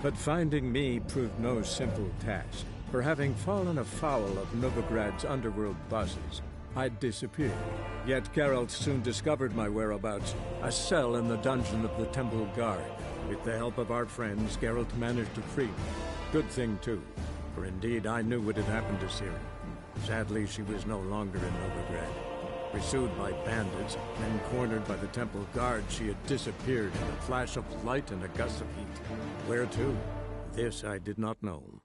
But finding me proved no simple task, for having fallen afoul of Novigrad's underworld bosses, I'd disappeared. Yet Geralt soon discovered my whereabouts, a cell in the dungeon of the Temple Guard. With the help of our friends, Geralt managed to free me. Good thing, too, for indeed I knew what had happened to Ciri. Sadly, she was no longer in Novigrad. Pursued by bandits, then cornered by the Temple Guard, she had disappeared in a flash of light and a gust of heat. Where to? This I did not know.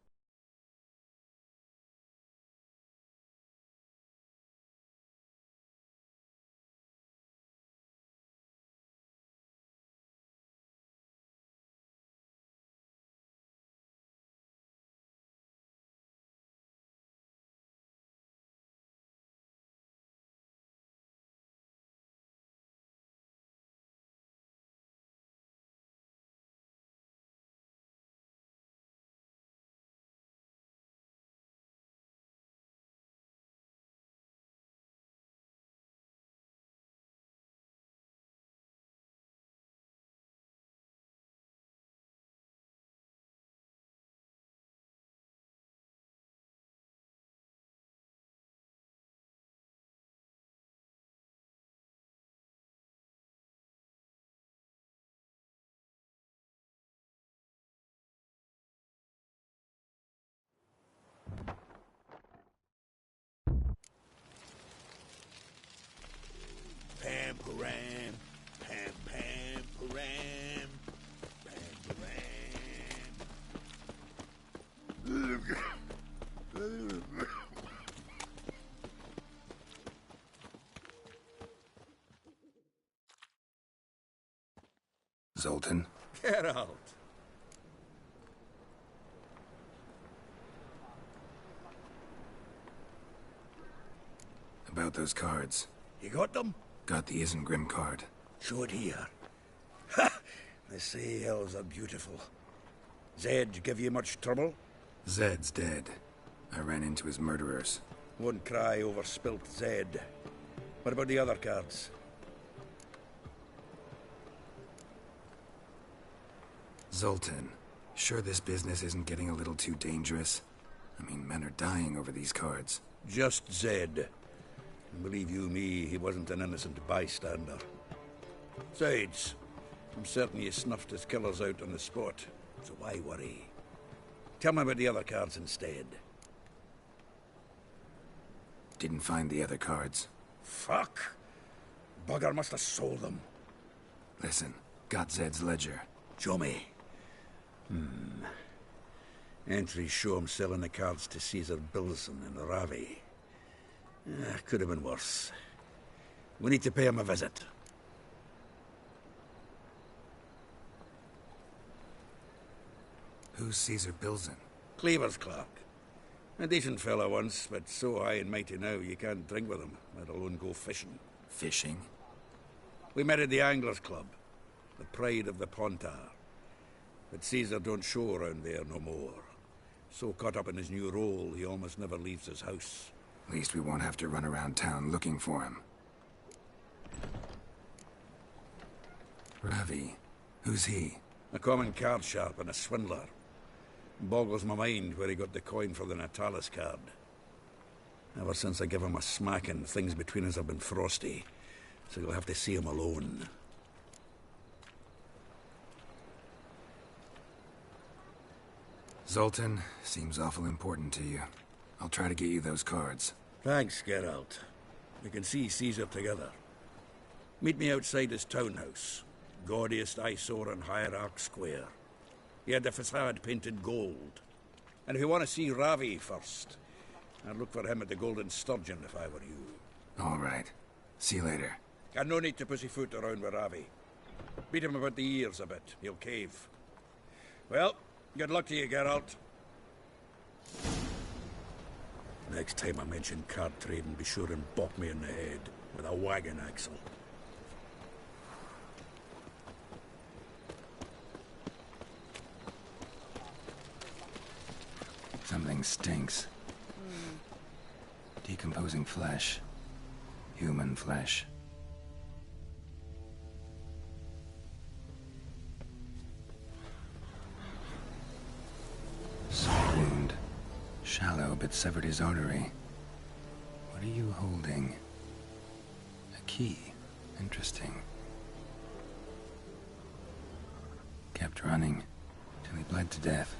Pam-param, pam-pam-param, pam-param. Zoltan? Geralt. About those cards. You got them? Got the Isengrim card. Show it here. Ha! They say elves are beautiful. Zed give you much trouble? Zed's dead. I ran into his murderers. Won't cry over spilt Zed. What about the other cards? Zoltan, sure this business isn't getting a little too dangerous? I mean, men are dying over these cards. Just Zed. And believe you me, he wasn't an innocent bystander. Besides, I'm certain you snuffed his killers out on the spot, so why worry? Tell me about the other cards instead. Didn't find the other cards. Fuck! Bugger must have sold them. Listen, got Zed's ledger. Show me. Entries show him selling the cards to Caesar Bilson in Ravi. Could have been worse. We need to pay him a visit. Who's Caesar Bilson? Cleaver's clerk. A decent fellow once, but so high and mighty now you can't drink with him, let alone go fishing. Fishing? We met at the Anglers Club, the pride of the Pontar. But Caesar don't show around there no more. So caught up in his new role, he almost never leaves his house. At least we won't have to run around town looking for him. Ravi. Who's he? A common card sharp and a swindler. Boggles my mind where he got the coin for the Natalis card. Ever since I gave him a smacking, things between us have been frosty. So you'll have to see him alone. Zoltan, seems awful important to you. I'll try to get you those cards. Thanks, Geralt. We can see Caesar together. Meet me outside his townhouse. Gaudiest eyesore on Hierarch Square. He had the facade painted gold. And if you want to see Ravi first, I'd look for him at the Golden Sturgeon if I were you. All right. See you later. And no need to pussyfoot around with Ravi. Beat him about the ears a bit. He'll cave. Well, good luck to you, Geralt. Next time I mention card trading, be sure and bop me in the head with a wagon axle. Something stinks. Decomposing flesh. Human flesh. Shallow, but severed his artery. What are you holding? A key. Interesting. Kept running till he bled to death.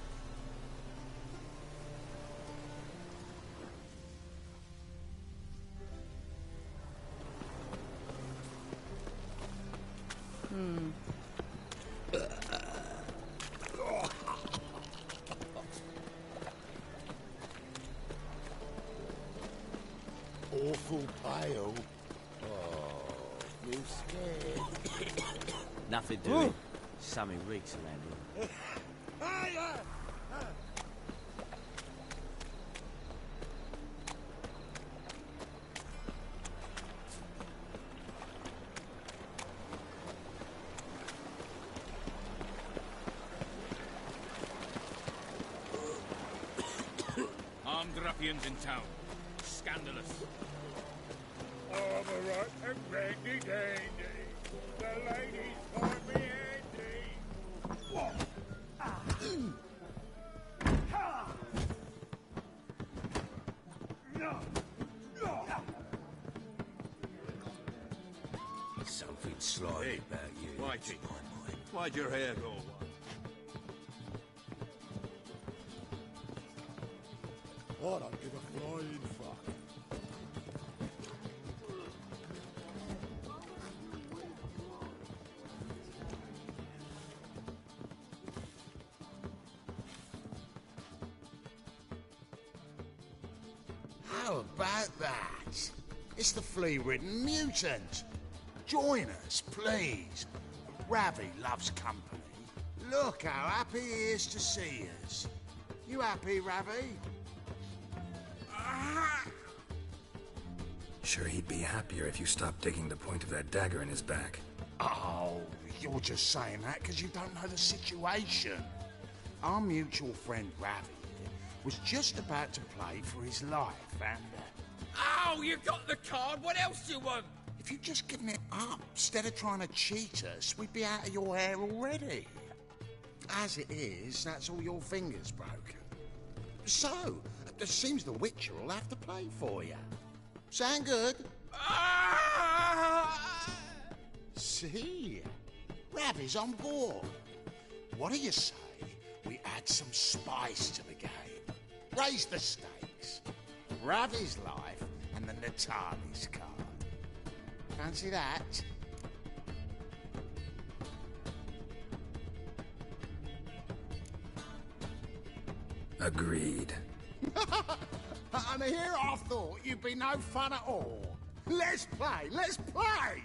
Awful pale. Oh, you scared? Nothing doing. Something reeks around here. Armed ruffians in town. Scandalous. I'm a right and randy dandy. The ladies find me handy. Something slimy about you. Whitey. My mind. Why'd your hair go white? I don't give a flying fuck. How about that? It's the flea-ridden mutant. Join us, please. Ravi loves company. Look how happy he is to see us. You happy, Ravi? Sure, he'd be happier if you stopped digging the point of that dagger in his back. Oh, you're just saying that because you don't know the situation. Our mutual friend Ravi here was just about to play for his life, and Oh, you got the card. What else do you want? if you'd just given it up instead of trying to cheat us, we'd be out of your hair already. As it is, that's all your fingers broken. So, it seems the Witcher will have to play for you. Sound good? See? Ravi's on board. What do you say we add some spice to the game? Raise the stakes. Ravi's life and the Natali's card. Fancy that? Agreed. And here I thought you'd be no fun at all. Let's play, let's play!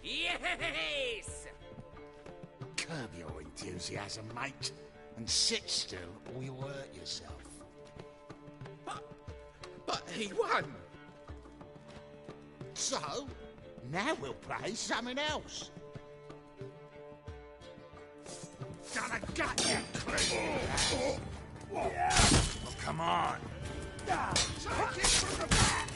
Yes! Curb your enthusiasm, mate, and sit still or you'll hurt yourself. But he won! So, now we'll play something else. Gonna gut you, clean. Oh, come on. Take it from the back!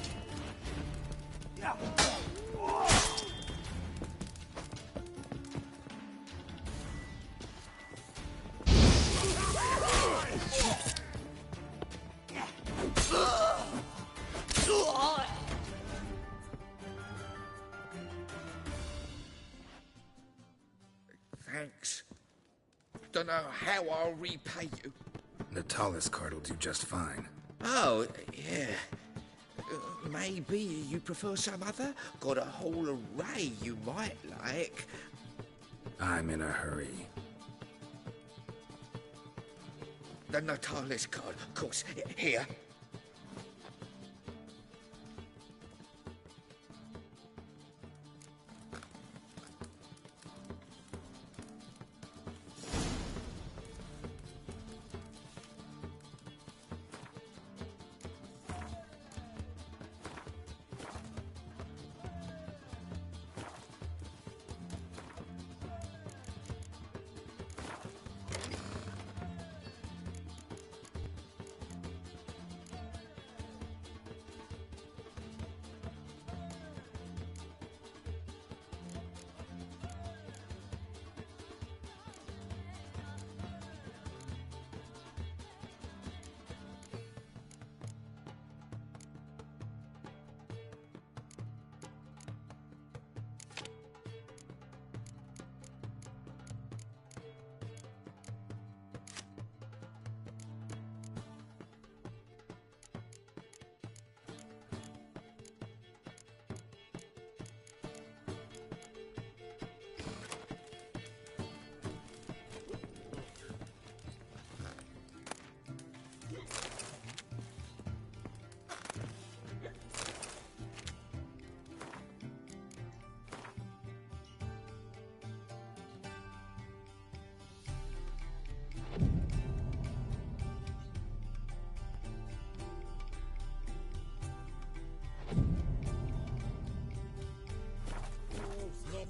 Thanks. Don't know how I'll repay you. Natalis card will do just fine. Oh, yeah. Maybe you prefer some other? Got a whole array you might like. I'm in a hurry. The Natalis card, of course. Here.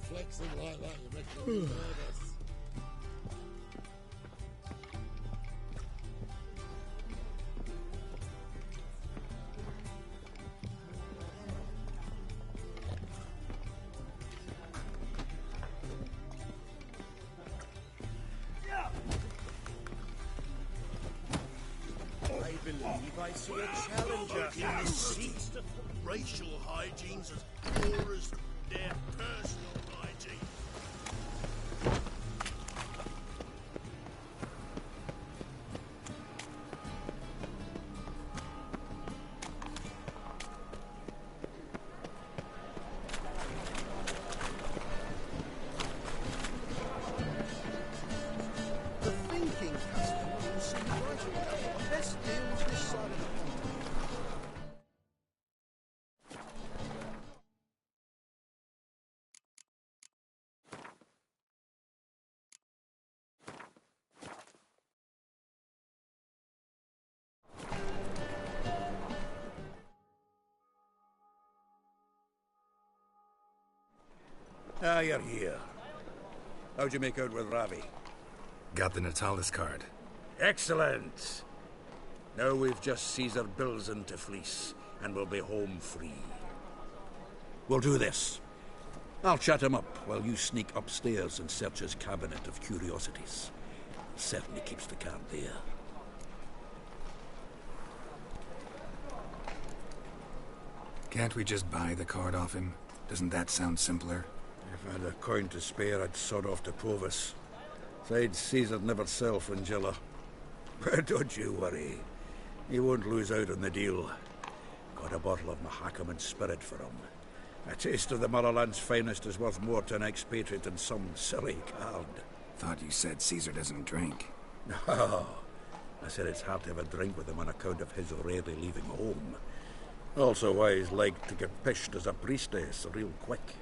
Flexing like that, you make me nervous. I believe I see a challenger in the seat. Racial hygiene's as poor as their personal hygiene. The thinking customer will see right. Best deals this side of the pond. Ah, you're here. How'd you make out with Ravi? Got the Natalis card. Excellent! Now we've just Caesar bills into fleece, and we'll be home free. We'll do this. I'll chat him up while you sneak upstairs and search his cabinet of curiosities. Certainly keeps the card there. Can't we just buy the card off him? Doesn't that sound simpler? If I had a coin to spare, I'd sod off to Provis. Besides, Caesar'd never sell Fringilla. But don't you worry. He won't lose out on the deal. Got a bottle of Mahakaman spirit for him. A taste of the motherland's finest is worth more to an expatriate than some silly card. Thought you said Caesar doesn't drink. No. I said it's hard to have a drink with him on account of his rarely leaving home. Also why he's like to get pished as a priestess real quick.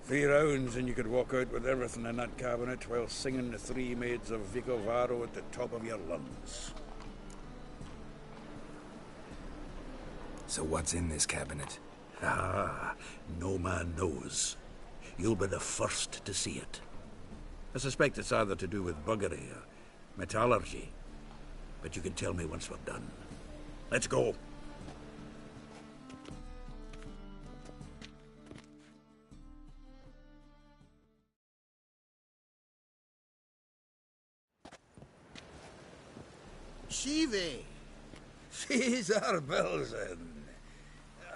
3 rounds and you could walk out with everything in that cabinet while singing the Three Maids of Vicovaro at the top of your lungs. So what's in this cabinet? Ah, no man knows. You'll be the first to see it. I suspect it's either to do with buggery or metallurgy. But you can tell me once we're done. Let's go. Ciri! Caesar Belzen.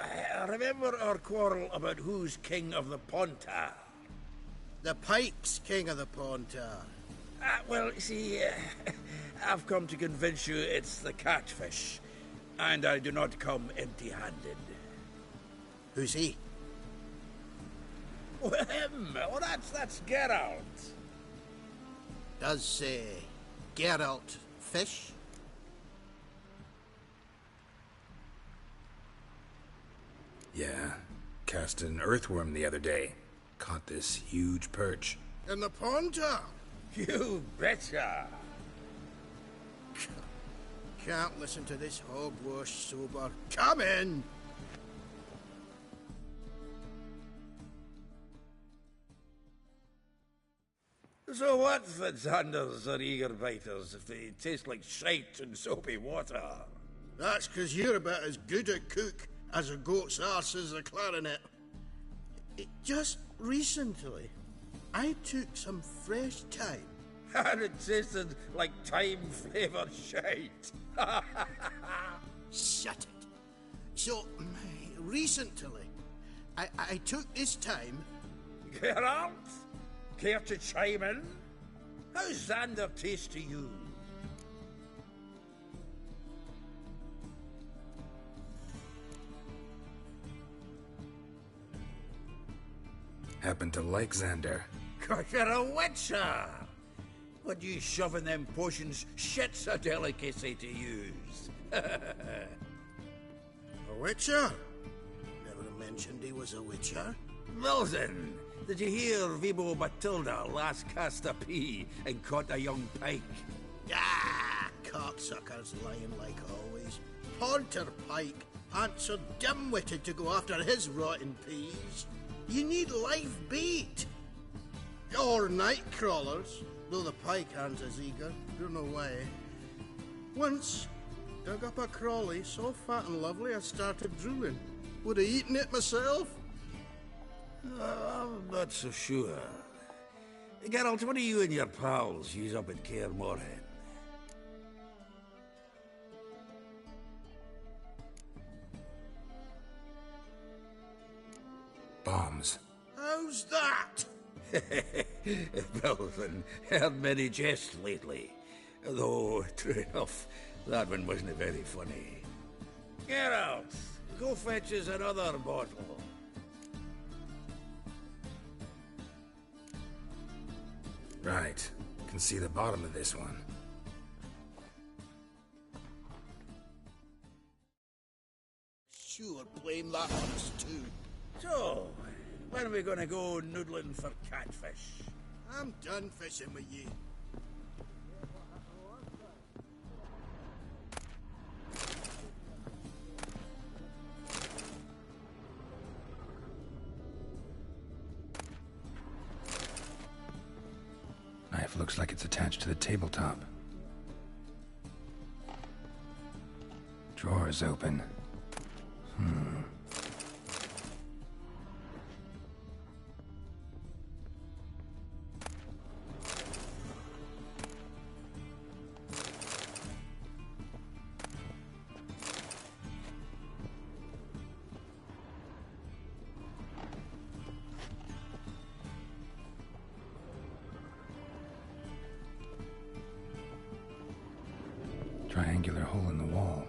I remember our quarrel about who's king of the Pontar. The Pike's king of the Pontar. Well, see, I've come to convince you it's the catfish, and I do not come empty-handed. Who's he? Well, him. Oh, that's Geralt. Does, Geralt fish? Yeah, cast an earthworm the other day. Caught this huge perch. In the Pontar? You betcha. Can't listen to this hogwash sober. Come in! So what for Xanders or eager biters if they taste like shite and soapy water? That's 'cause you're about as good a cook as a goat's arse is a clarinet. Just recently, I took some fresh thyme. And it tasted like thyme-flavoured shite. Shut it. So, recently, I took this thyme. Geralt? Care to chime in? How's Xander taste to you? Happen to like Xander. 'Cause you're a witcher! What you shoving them potions shit's a delicacy to use. A witcher? Never mentioned he was a witcher. Wilson, did you hear Vibo Matilda last cast a pea and caught a young pike? Ah, cocksuckers lying like always. Pontar Pike aren't so dim-witted to go after his rotten peas. You need live bait. Or night crawlers, though the pike aren't as eager. Don't know why. Once, dug up a crawly so fat and lovely I started drooling. Would have eaten it myself. I'm not so sure. Geralt, what do you and your pals use up at Kaer Morhen? Bombs. How's that? Belvin, heard many jests lately. Though, true enough, that one wasn't very funny. Geralt, go fetch us another bottle. Right. Can see the bottom of this one. Sure, blame that on us too. So, when are we gonna go noodling for catfish? I'm done fishing with you. Knife looks like it's attached to the tabletop. Drawer is open. Triangular hole in the wall.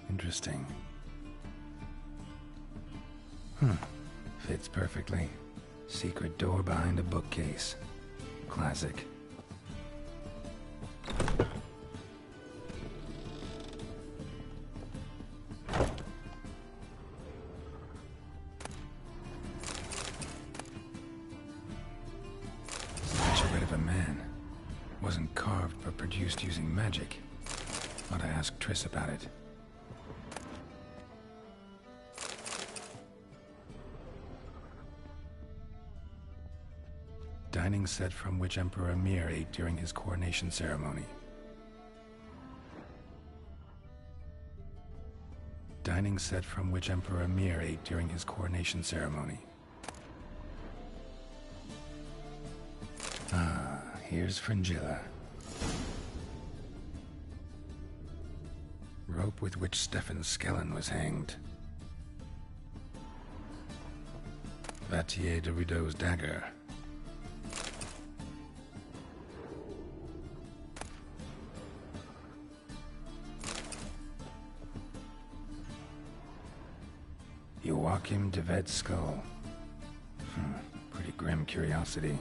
Interesting. Fits perfectly. Secret door behind a bookcase. Classic. Sword produced using magic. Ought to ask Triss about it. Dining set from which Emperor Emir ate during his coronation ceremony. Dining set from which Emperor Emir ate during his coronation ceremony. Ah, here's Fringilla. Rope with which Stefan Skellen was hanged. Vatier de Rideau's dagger. Joachim de Ved's skull. Pretty grim curiosity.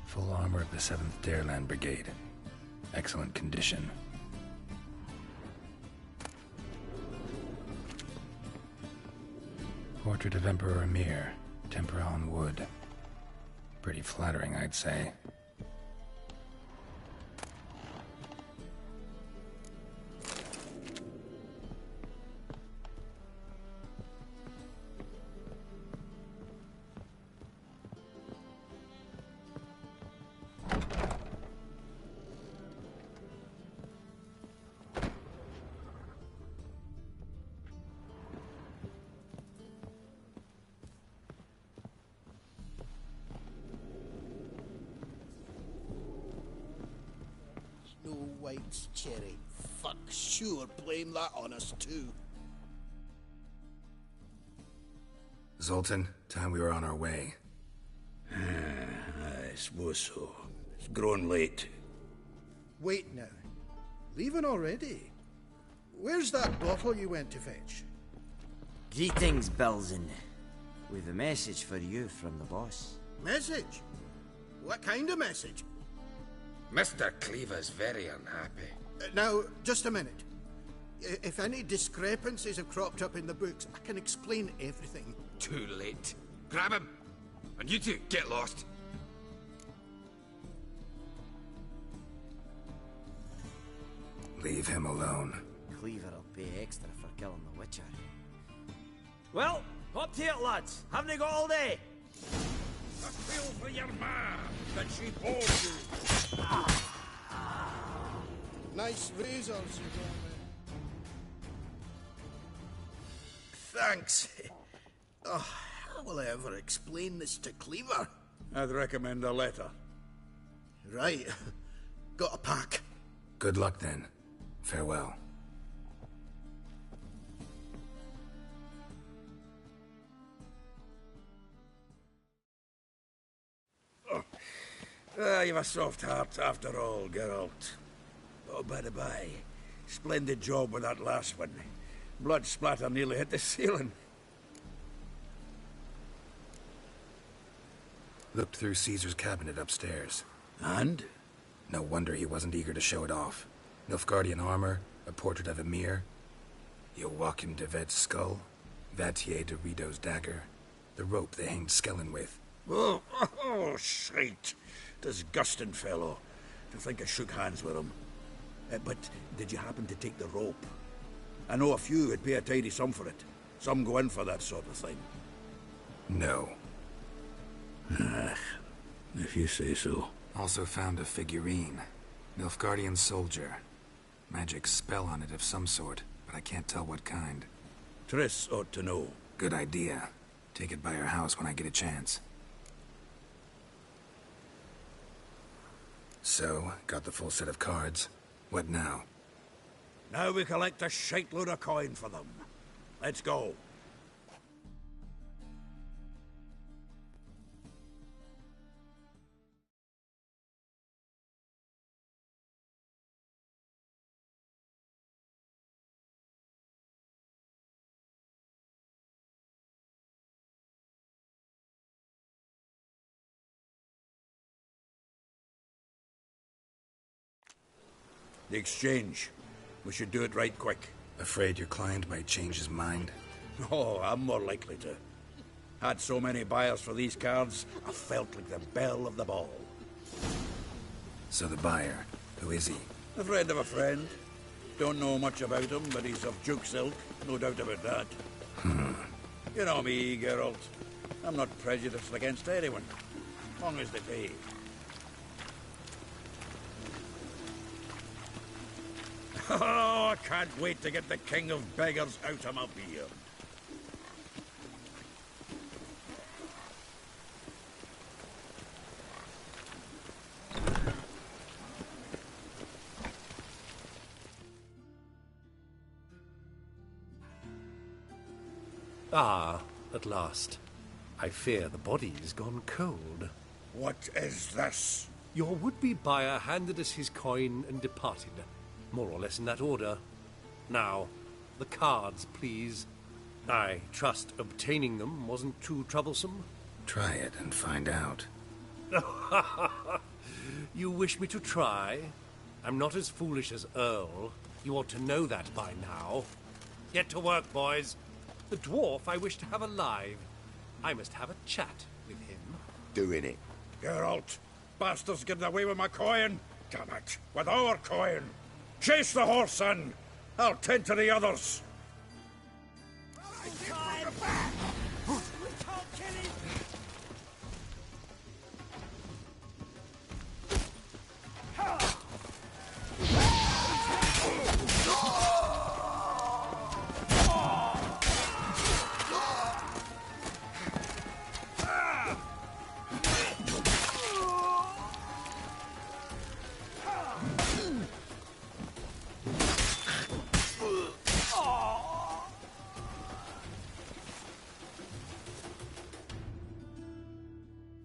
Full armor of the 7th Dareland Brigade. Excellent condition. Portrait of Emperor Emir. Tempera on wood. Pretty flattering, I'd say. Snow White's Ciri. Fuck, sure, blame that on us too. Zoltan, time we were on our way. I suppose so. It's grown late. Wait now. Leaving already? Where's that bottle you went to fetch? Greetings, Belzen. We've a message for you from the boss. Message? What kind of message? Mr. Cleaver's very unhappy. Now, just a minute. If any discrepancies have cropped up in the books, I can explain everything. Too late. Grab him! And you two, get lost. Leave him alone. Cleaver will pay extra for killing the Witcher. Well, up to it, lads. Haven't you got all day? I feel for your ma that she bore you. Nice razors you got there. Thanks. Oh, how will I ever explain this to Cleaver? I'd recommend a letter. Right. Got a pack. Good luck then. Farewell. You've a soft heart after all, Geralt. Oh, by the by, splendid job with that last one. Blood splatter nearly hit the ceiling. Looked through Caesar's cabinet upstairs. And? No wonder he wasn't eager to show it off. Nilfgaardian armor, a portrait of Emir, Joachim de Ved's skull, Vatier de Rideau's dagger, the rope they hanged Skellen with. Oh, shite. Disgusting fellow. To think I shook hands with him. But did you happen to take the rope? I know a few would pay a tidy sum for it. Some go in for that sort of thing. No. If you say so. Also found a figurine. Nilfgaardian soldier. Magic spell on it of some sort, but I can't tell what kind. Triss ought to know. Good idea. Take it by her house when I get a chance. So, got the full set of cards. What now? Now we collect a shiteload of coin for them. Let's go. The exchange. We should do it right quick. Afraid your client might change his mind? Oh, I'm more likely to. Had so many buyers for these cards, I felt like the belle of the ball. So the buyer, who is he? A friend of a friend. Don't know much about him, but he's of Duke's ilk, no doubt about that. You know me, Geralt. I'm not prejudiced against anyone, as long as they pay. Oh, I can't wait to get the king of beggars out of my beard. Ah, at last. I fear the body's gone cold. What is this? Your would-be buyer handed us his coin and departed, more or less in that order. Now, the cards, please. I trust obtaining them wasn't too troublesome. Try it and find out. You wish me to try? I'm not as foolish as Earl. You ought to know that by now. Get to work, boys. The dwarf I wish to have alive. I must have a chat with him. Doing it. Geralt, bastards getting away with my coin. Damn it, with our coin. Chase the horse, son. I'll tend to the others.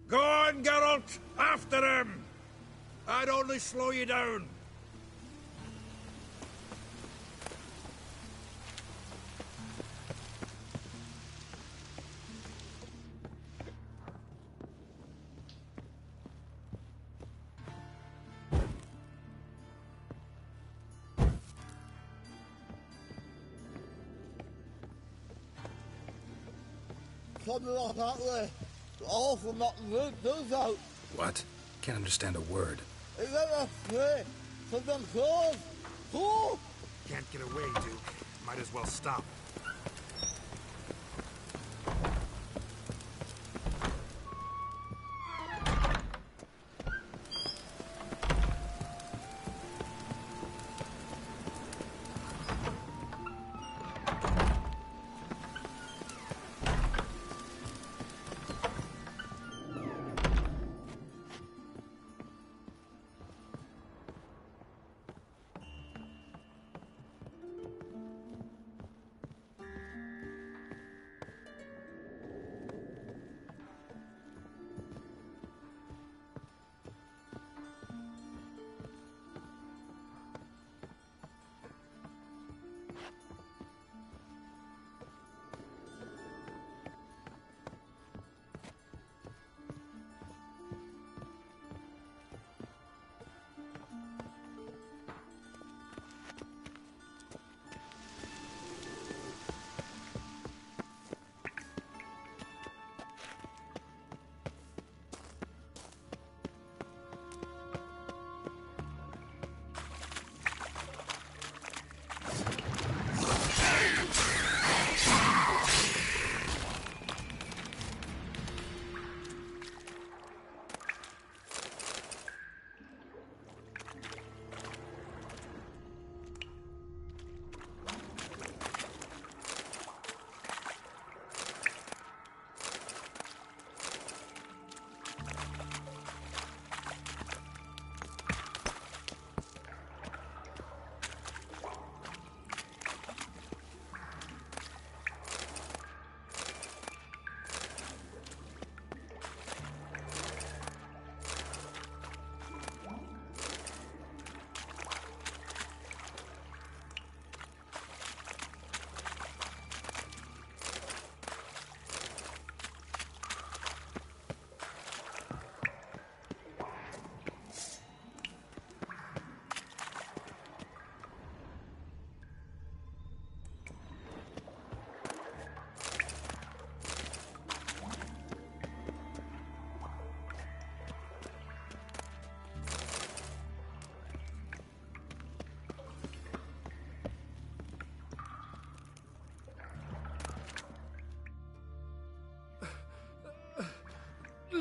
Go on, Geralt! After him! I'd only slow you down. Something like that way. All from that root does out. What? Can't understand a word. Is that a play? For them souls? Who? Can't get away, Duke. Might as well stop.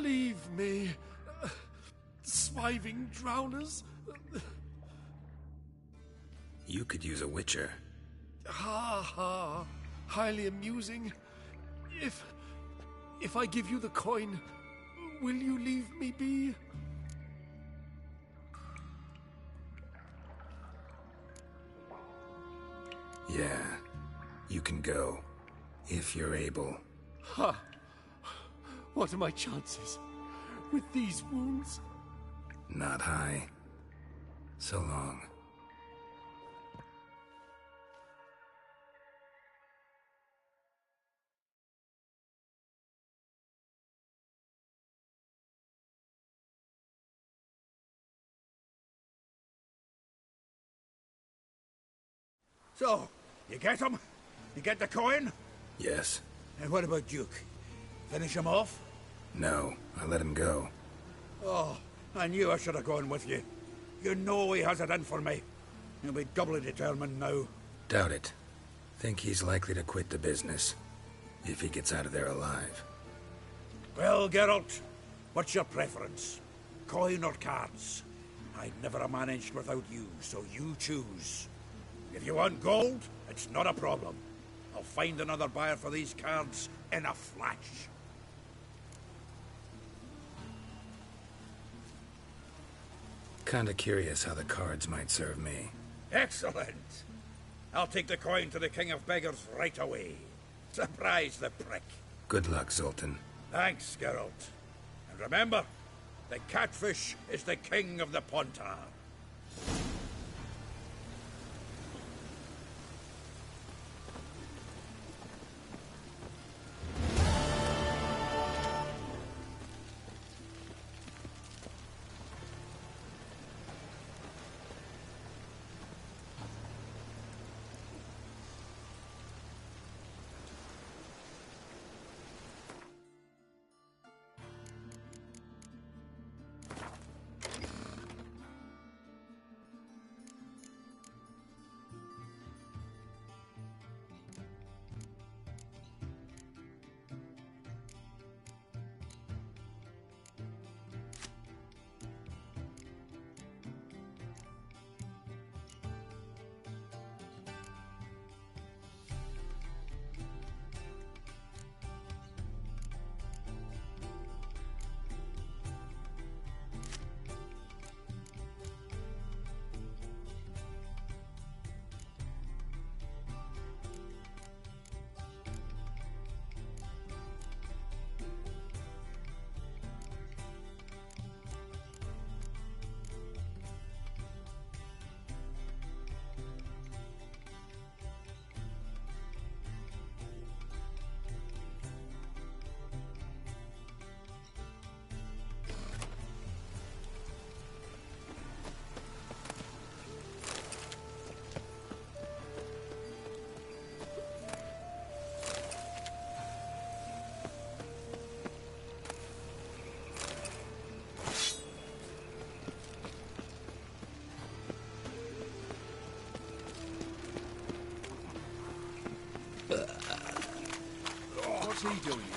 Leave me. Swiving drowners. You could use a witcher. Ha ha. Highly amusing. If I give you the coin, will you leave me be? Yeah, you can go, if you're able. Ha! What are my chances with these wounds? Not high. So long. So, you get him? You get the coin? Yes. And what about Duke? Finish him off? No, I let him go. Oh, I knew I should have gone with you. You know he has it in for me. He'll be doubly determined now. Doubt it. Think he's likely to quit the business. If he gets out of there alive. Well, Geralt, what's your preference? Coin or cards? I'd never have managed without you, so you choose. If you want gold, it's not a problem. I'll find another buyer for these cards in a flash. Kinda curious how the cards might serve me. Excellent! I'll take the coin to the King of Beggars right away. Surprise the prick. Good luck, Zoltan. Thanks, Geralt. And remember, the catfish is the king of the Pontar. What's he doing here?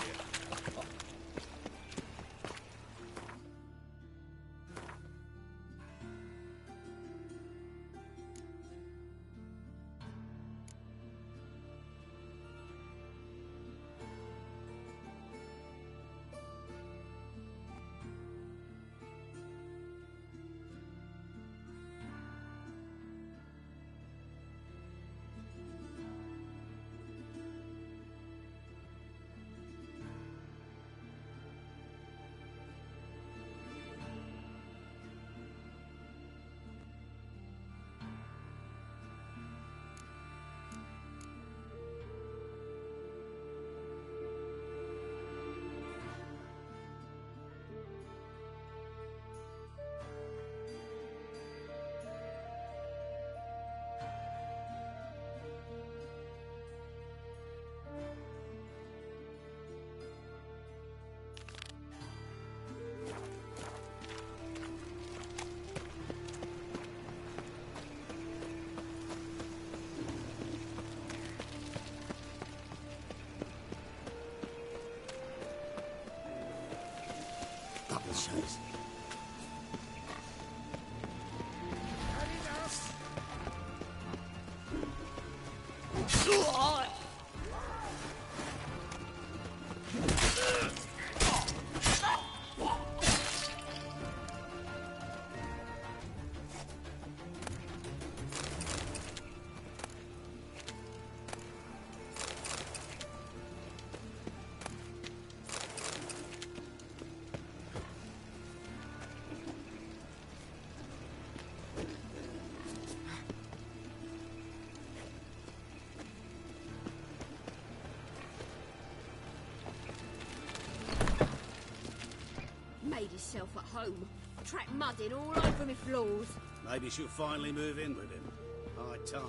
Made himself at home. Track mud in all over me floors. Maybe she'll finally move in with him. High time.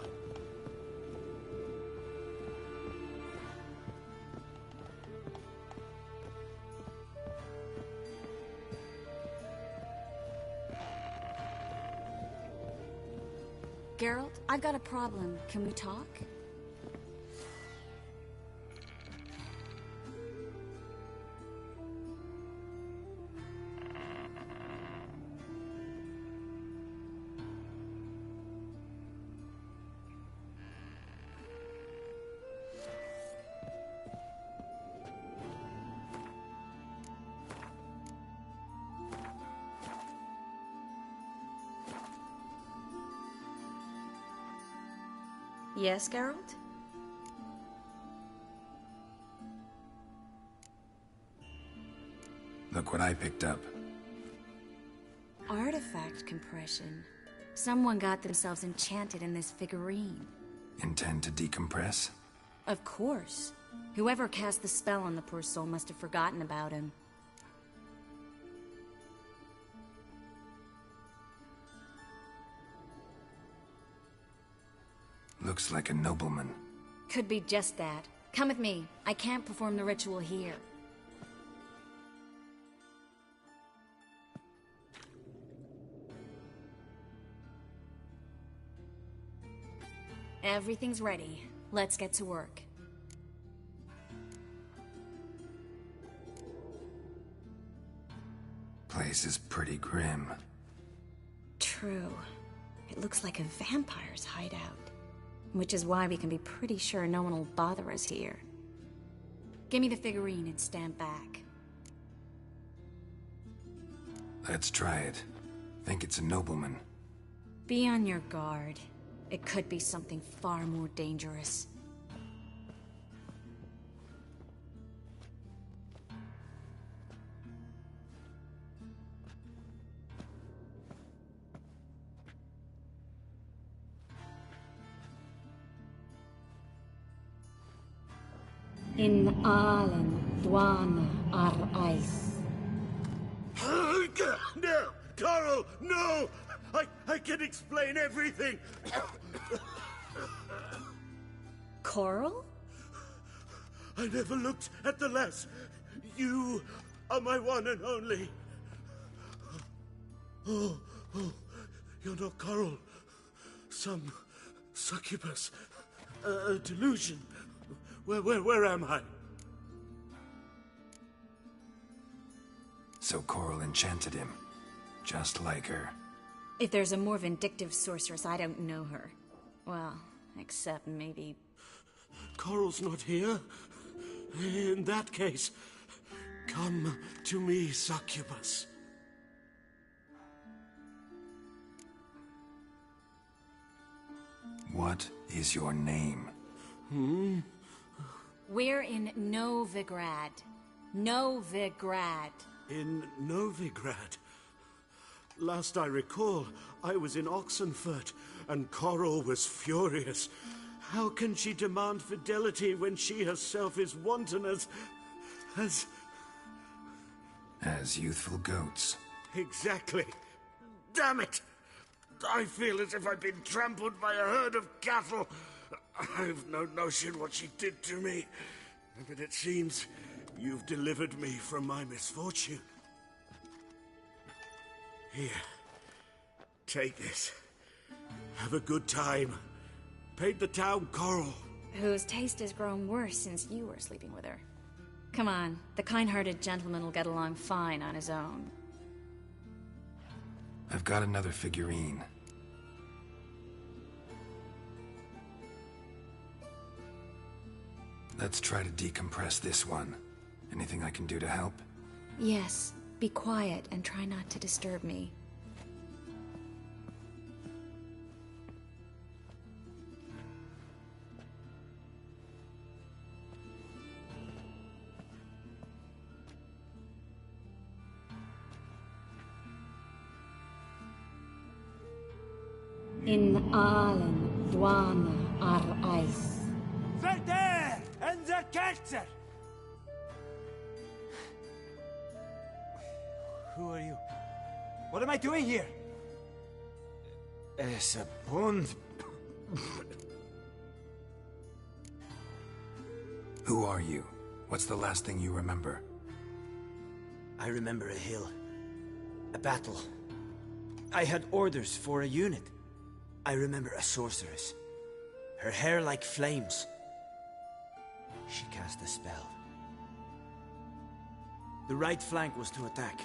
Geralt, I've got a problem. Can we talk? Yes, Geralt? Look what I picked up. Artifact compression. Someone got themselves enchanted in this figurine. Intend to decompress? Of course. Whoever cast the spell on the poor soul must have forgotten about him. Looks like a nobleman. Could be just that. Come with me. I can't perform the ritual here. Everything's ready. Let's get to work. Place is pretty grim. True. It looks like a vampire's hideout. Which is why we can be pretty sure no one will bother us here. Give me the figurine and stand back. Let's try it. Think it's a nobleman. Be on your guard. It could be something far more dangerous. In Allen, Dwana, ar Ice. No! Carl, no! I can explain everything! Coral? I never looked at the lass. You are my one and only. Oh, you're not Coral. Some succubus. A delusion. Where am I? So Coral enchanted him. Just like her. If there's a more vindictive sorceress, I don't know her. Well, except maybe... Coral's not here. In that case, come to me, succubus. What is your name? We're in Novigrad. Novigrad. In Novigrad? Last I recall, I was in Oxenfurt, and Coral was furious. How can she demand fidelity when she herself is wanton as youthful goats. Exactly. Damn it! I feel as if I've been trampled by a herd of cattle. I've no notion what she did to me, but it seems you've delivered me from my misfortune. Here, take this. Have a good time. Paint the town Coral. Whose taste has grown worse since you were sleeping with her. Come on, the kind-hearted gentleman will get along fine on his own. I've got another figurine. Let's try to decompress this one. Anything I can do to help? Yes, be quiet and try not to disturb me. In Allen, Dwana, ar Eis. Verde! And the Kelter! Who are you? What am I doing here? Es a bond. Who are you? What's the last thing you remember? I remember a hill. A battle. I had orders for a unit. I remember a sorceress. Her hair like flames. She cast a spell. The right flank was to attack.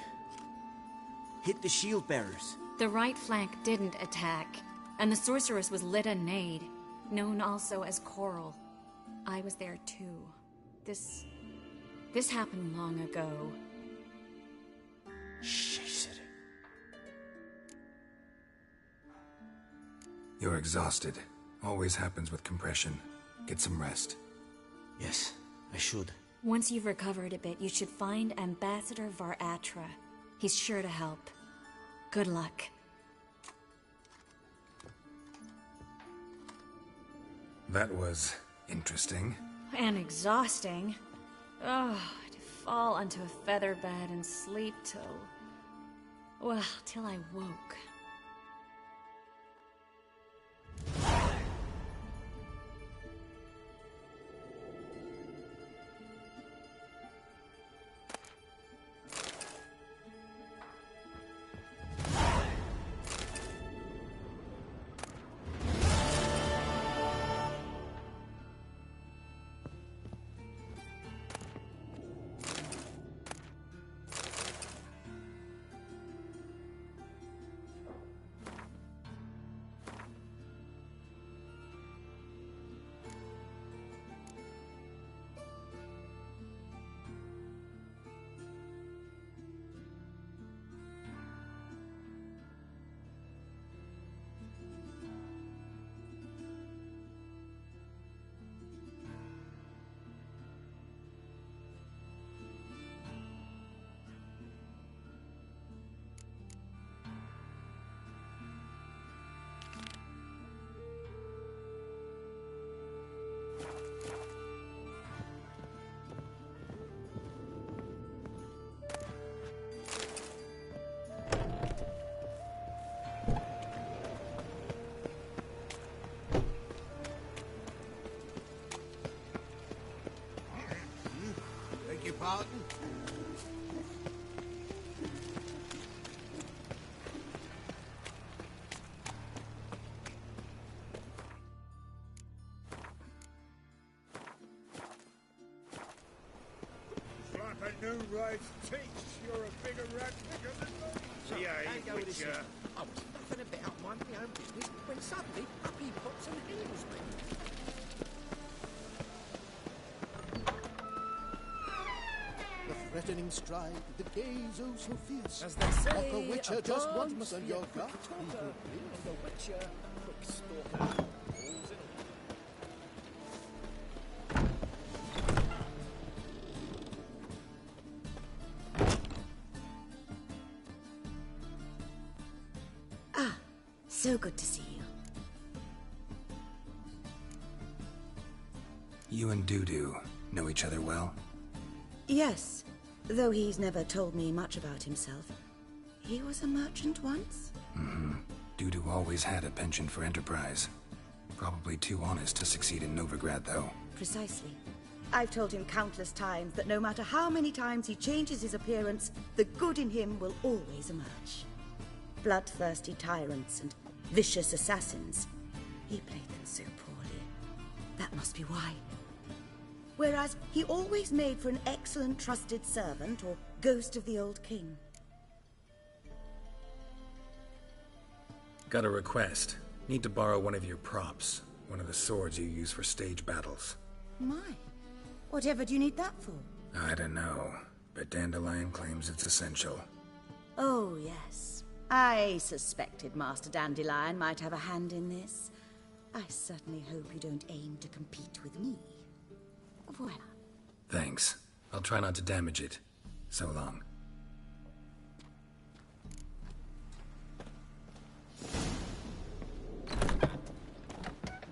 Hit the shield bearers. The right flank didn't attack, and the sorceress was Lita Nade, known also as Coral. I was there too. This happened long ago. Shh, Ciri. You're exhausted. Always happens with compression. Get some rest. Yes, I should. Once you've recovered a bit, you should find Ambassador Varatra. He's sure to help. Good luck. That was interesting. And exhausting. Oh, to fall onto a feather bed and sleep till... well, till I woke. Pardon? Like a new rice teach. You're a bigger rat bigger than me. See, Witcher. I was nothing about minding my own business when suddenly up he pops and heals me. The threatening stride, the gaze oh so fierce. As they say, like a witcher just once and your gut. And the witcher, quick stalker, falls in. So good to see you. You and Dudu know each other well? Yes, though he's never told me much about himself. He was a merchant once? Mm-hmm. Dudu always had a penchant for enterprise. Probably too honest to succeed in Novigrad, though. Precisely. I've told him countless times that no matter how many times he changes his appearance, the good in him will always emerge. Bloodthirsty tyrants and vicious assassins. He played them so poorly. That must be why. Whereas he always made for an excellent trusted servant or ghost of the old king. Got a request. Need to borrow one of your props. One of the swords you use for stage battles. My, Whatever do you need that for? I don't know, but Dandelion claims it's essential. Oh, yes. I suspected Master Dandelion might have a hand in this. I certainly hope you don't aim to compete with me. Voila. Thanks. I'll try not to damage it. So long.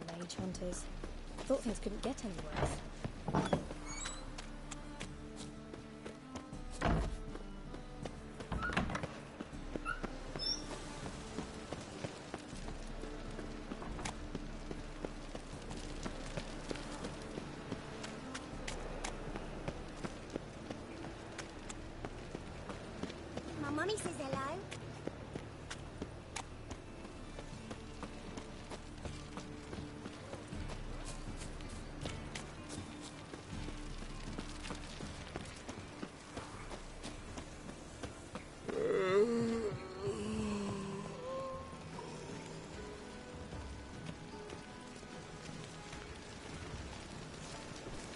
Mage hunters. Thought things couldn't get any worse. My mummy says hello.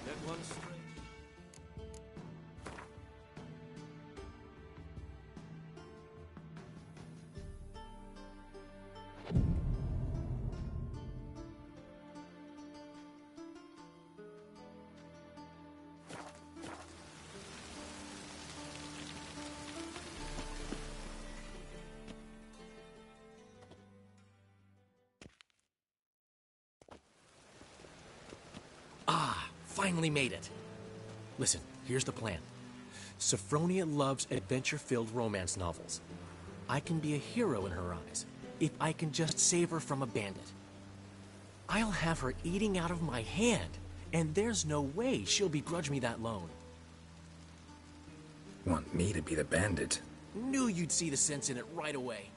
Get one straight. Finally made it. Listen, here's the plan. Sophronia loves adventure-filled romance novels. I can be a hero in her eyes if I can just save her from a bandit. I'll have her eating out of my hand, and there's no way she'll begrudge me that loan. Want me to be the bandit? Knew you'd see the sense in it right away.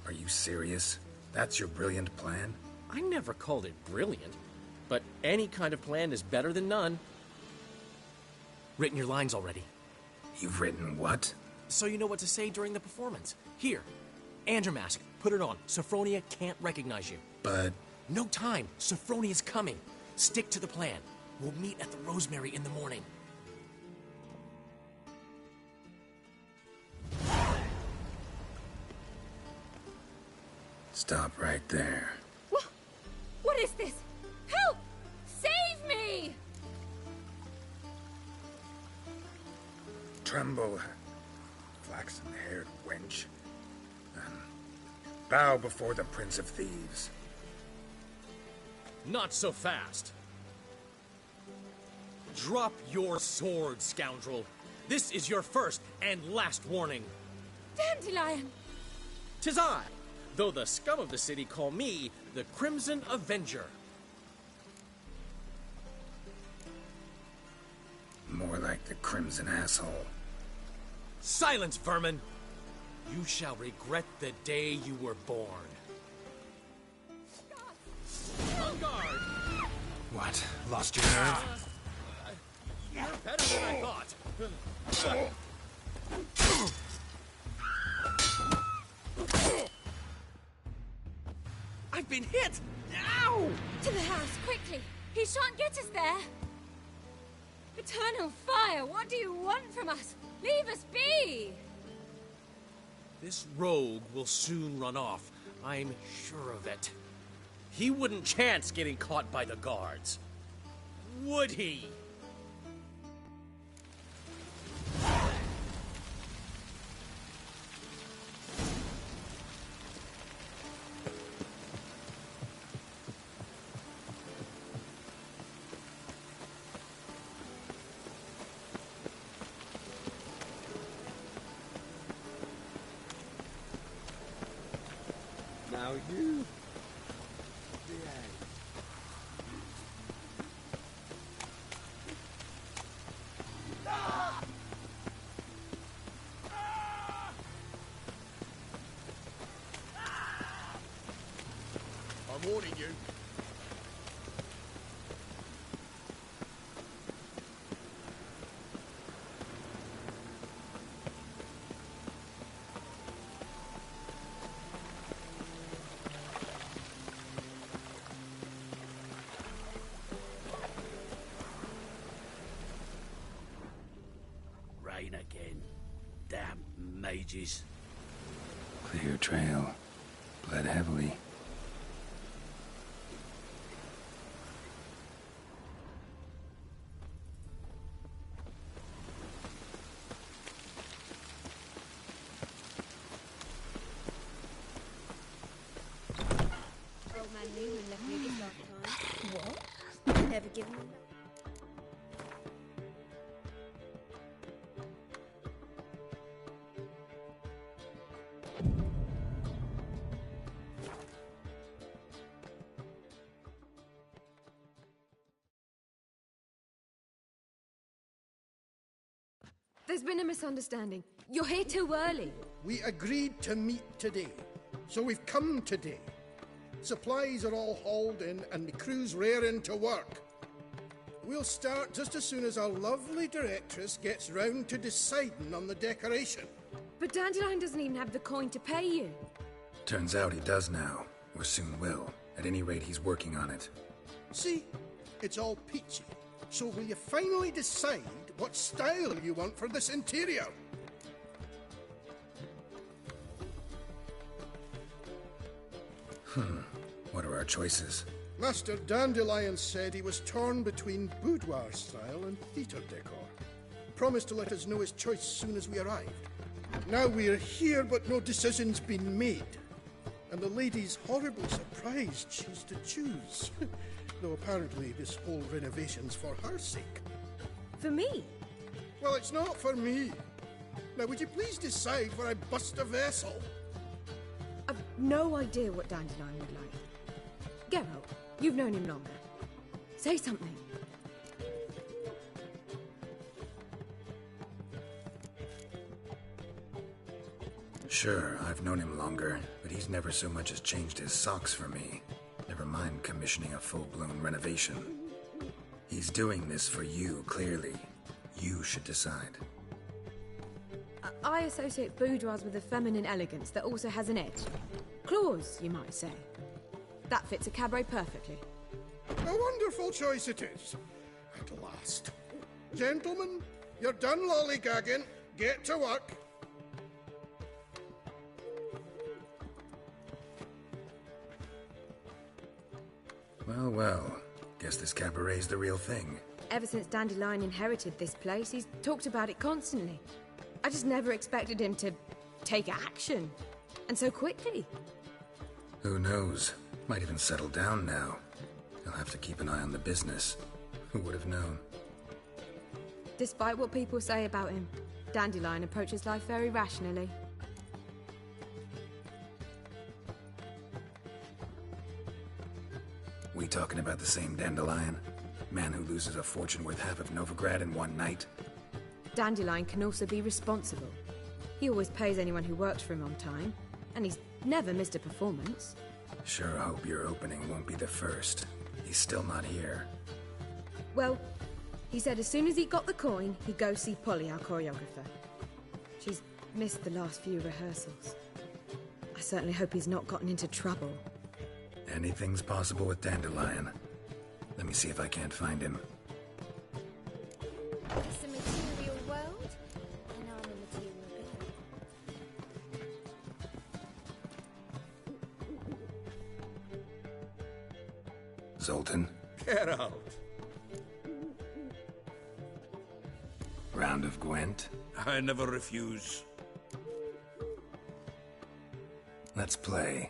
Are you serious? That's your brilliant plan? I never called it brilliant, but any kind of plan is better than none. Written your lines already. You've written what? So you know what to say during the performance. Here, and your mask. Put it on. Sophronia can't recognize you. But... No time. Sophronia's coming. Stick to the plan. We'll meet at the Rosemary in the morning. Stop right there. What is this? Help! Save me! Tremble, flaxen-haired wench. Bow before the Prince of Thieves. Not so fast. Drop your sword, scoundrel. This is your first and last warning. Dandelion! 'Tis I, though the scum of the city call me the Crimson Avenger. More like the Crimson Asshole. Silence, vermin! You shall regret the day you were born. On guard! What? Lost your nerve? You're better than I thought. I've been hit! Ow! To the house, quickly! He shan't get us there! Eternal fire, what do you want from us? Leave us be! This rogue will soon run off. I'm sure of it. He wouldn't chance getting caught by the guards. Would he? Now you... I'm warning you. ages. Clear trail. Bled heavily. Old man Newman left me this last time. What? Never given me. There's been a misunderstanding. You're here too early. We agreed to meet today, so we've come today. Supplies are all hauled in and the crew's raring to work. We'll start just as soon as our lovely directress gets round to deciding on the decoration. But Dandelion doesn't even have the coin to pay you. Turns out he does now, or soon will. At any rate, he's working on it. See, it's all peachy. So will you finally decide what style you want for this interior? What are our choices? Master Dandelion said he was torn between boudoir style and theatre decor. Promised to let us know his choice soon as we arrived. Now we're here, but no decision's been made. And the lady's horribly surprised she's to choose. Though apparently this whole renovation's for her sake. For me? Well, it's not for me. Now, would you please decide where I bust a vessel? I've no idea what Dandelion would like. Geralt, you've known him longer. Say something. Sure, I've known him longer, but he's never so much as changed his socks for me. Never mind commissioning a full-blown renovation. He's doing this for you, clearly. You should decide. I associate boudoirs with a feminine elegance that also has an edge. Claws, you might say. That fits a cabaret perfectly. A wonderful choice it is. At last. Gentlemen, you're done lollygagging. Get to work. Well, well. Guess this cabaret's the real thing. Ever since Dandelion inherited this place, he's talked about it constantly. I just never expected him to take action. And so quickly. Who knows? Might even settle down now. He'll have to keep an eye on the business. Who would have known? Despite what people say about him, Dandelion approaches life very rationally. We talking about the same Dandelion? Man who loses a fortune worth half of Novigrad in one night? Dandelion can also be responsible. He always pays anyone who works for him on time, and he's never missed a performance. Sure hope your opening won't be the first. He's still not here. Well, he said as soon as he got the coin, he'd go see Polly, our choreographer. She's missed the last few rehearsals. I certainly hope he's not gotten into trouble. Anything's possible with Dandelion. Let me see if I can't find him. It's a material world, and I'm a material girl. Zoltan? Geralt! Round of Gwent? I never refuse. Let's play.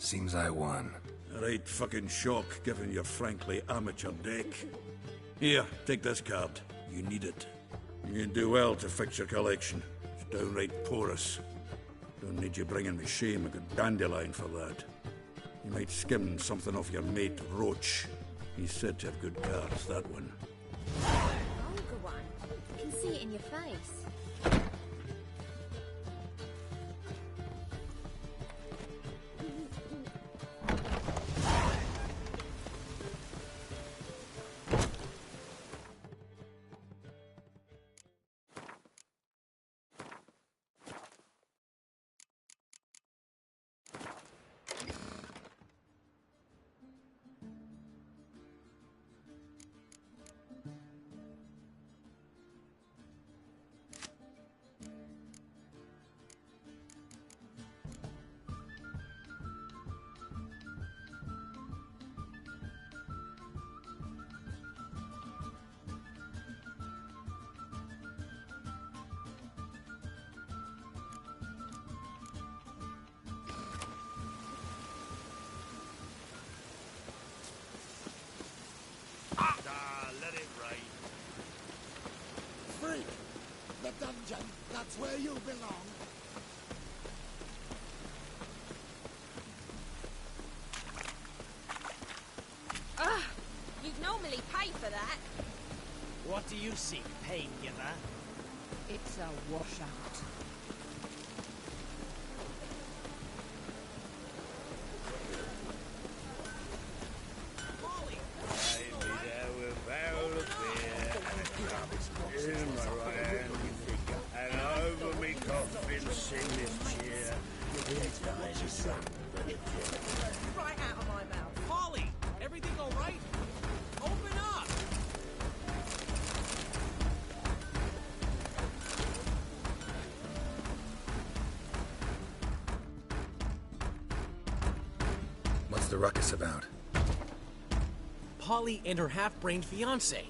Seems I won. A right fucking shock, given your frankly amateur deck. Here, take this card. You need it. You can do well to fix your collection. It's downright porous. Don't need you bringing me shame a good dandelion for that. You might skim something off your mate Roach. He's said to have good cards, that one. Vulgar one. I can see it in your face. Let it rain. Freak! The dungeon, that's where you belong. Ugh! You'd normally pay for that. What do you seek, pain giver? It's a washout. Right out of my mouth. Polly, everything all right? Open up! What's the ruckus about? Polly and her half-brained fiancé.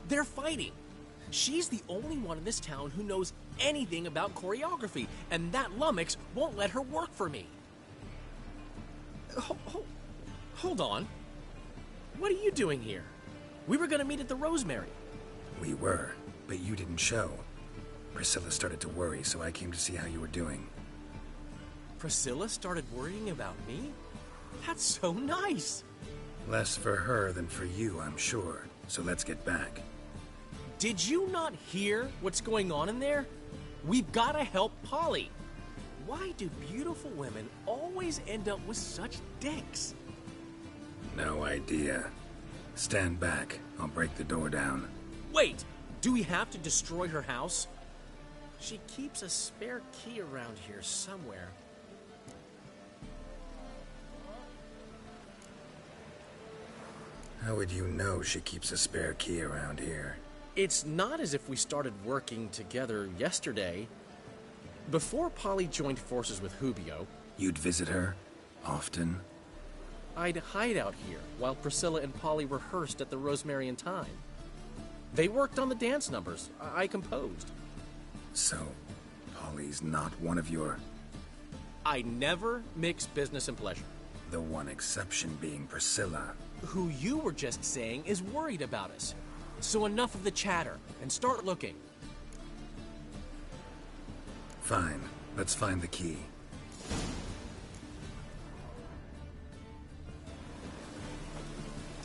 They're fighting. She's the only one in this town who knows anything about choreography, and that lummox won't let her work for me. Hold on. What are you doing here? We were gonna meet at the Rosemary. We were, but you didn't show. Priscilla started to worry, so I came to see how you were doing. Priscilla started worrying about me? That's so nice. Less for her than for you, I'm sure. So let's get back. Did you not hear what's going on in there? We've gotta help Polly. Why do beautiful women always end up with such dicks? No idea. Stand back. I'll break the door down. Wait! Do we have to destroy her house? She keeps a spare key around here somewhere. How would you know she keeps a spare key around here? It's not as if we started working together yesterday. Before Polly joined forces with Hubio... You'd visit her? Often? I'd hide out here while Priscilla and Polly rehearsed at the Rosemary and Thyme. They worked on the dance numbers. I composed. So, Polly's not one of your... I never mix business and pleasure. The one exception being Priscilla. Who you were just saying is worried about us. So enough of the chatter, and start looking. Fine. Let's find the key.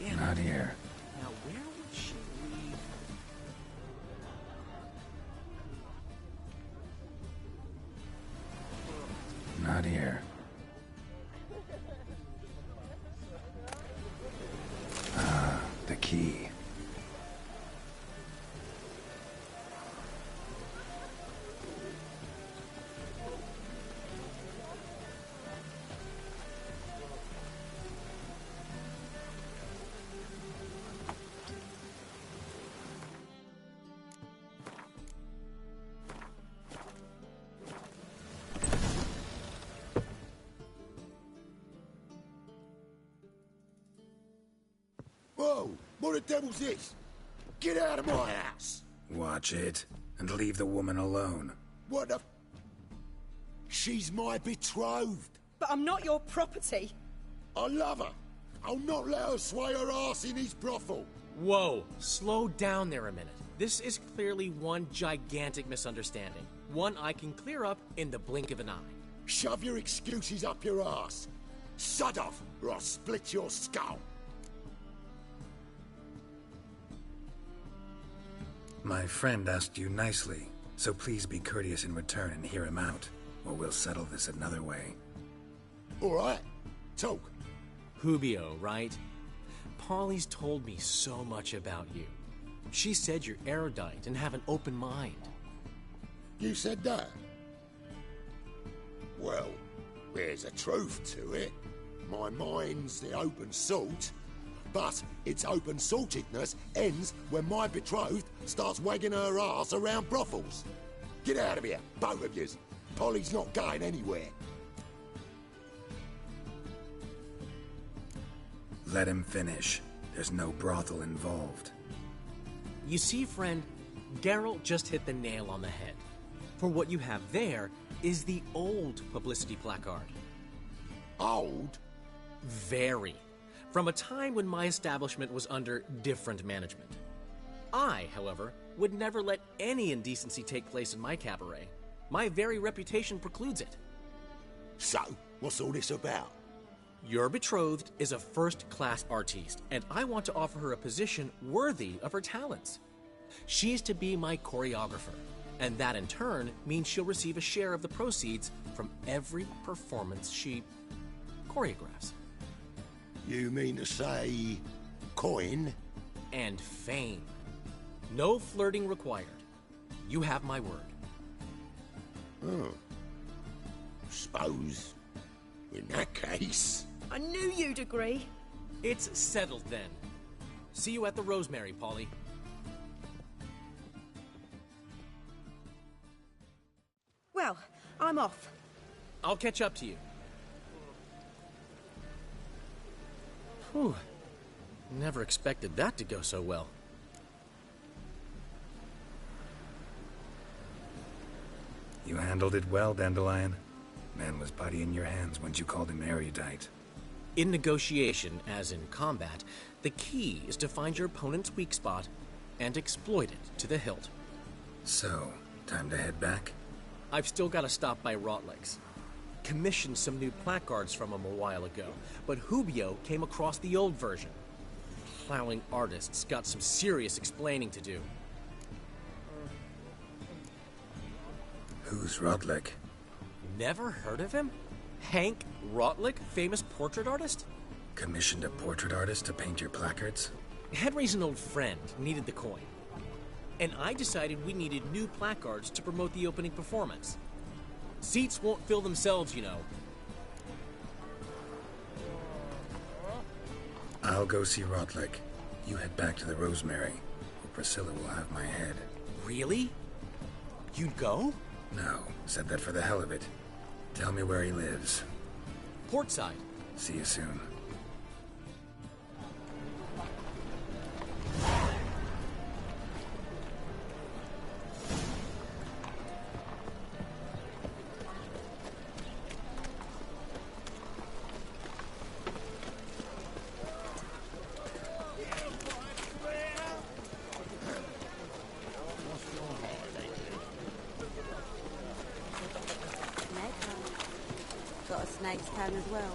Damn. Not here. Now where would she leave? Not here. Ah, the key. Whoa! What the devil's this? Get out of my house! Watch it, and leave the woman alone. What the... She's my betrothed. But I'm not your property. I love her. I'll not let her sway her ass in his brothel. Whoa, slow down there a minute. This is clearly one gigantic misunderstanding. One I can clear up in the blink of an eye. Shove your excuses up your ass. Sod off, or I'll split your skull. My friend asked you nicely, so please be courteous in return and hear him out, or we'll settle this another way. All right, talk. Hubio, right? Polly's told me so much about you. She said you're erudite and have an open mind. You said that? Well, there's a truth to it. My mind's the open salt, but its open saltedness ends when my betrothed starts wagging her ass around brothels. Get out of here, both of yous. Polly's not going anywhere. Let him finish. There's no brothel involved. You see, friend, Geralt just hit the nail on the head. For what you have there is the old publicity placard. Old? Very. From a time when my establishment was under different management. I, however, would never let any indecency take place in my cabaret. My very reputation precludes it. So, what's all this about? Your betrothed is a first-class artiste, and I want to offer her a position worthy of her talents. She's to be my choreographer, and that in turn means she'll receive a share of the proceeds from every performance she choreographs. You mean to say coin? And fame. No flirting required. You have my word. Oh. Suppose, in that case... I knew you'd agree. It's settled then. See you at the Rosemary, Polly. Well, I'm off. I'll catch up to you. Whew. Never expected that to go so well. You handled it well, Dandelion. Man was putty in your hands once you called him erudite. In negotiation, as in combat, the key is to find your opponent's weak spot and exploit it to the hilt. So, time to head back? I've still got to stop by Rotlegs. Commissioned some new placards from him a while ago, but Hubio came across the old version. Plowing artists got some serious explaining to do. Who's Rotleg? Never heard of him? Hank Rotleg, famous portrait artist? Commissioned a portrait artist to paint your placards? Henry's an old friend, needed the coin. And I decided we needed new placards to promote the opening performance. Seats won't fill themselves, you know. I'll go see Rotleg. You head back to the Rosemary, or Priscilla will have my head. Really? You'd go? No, said that for the hell of it. Tell me where he lives. Portside. See you soon. Got a snake's tongue as well.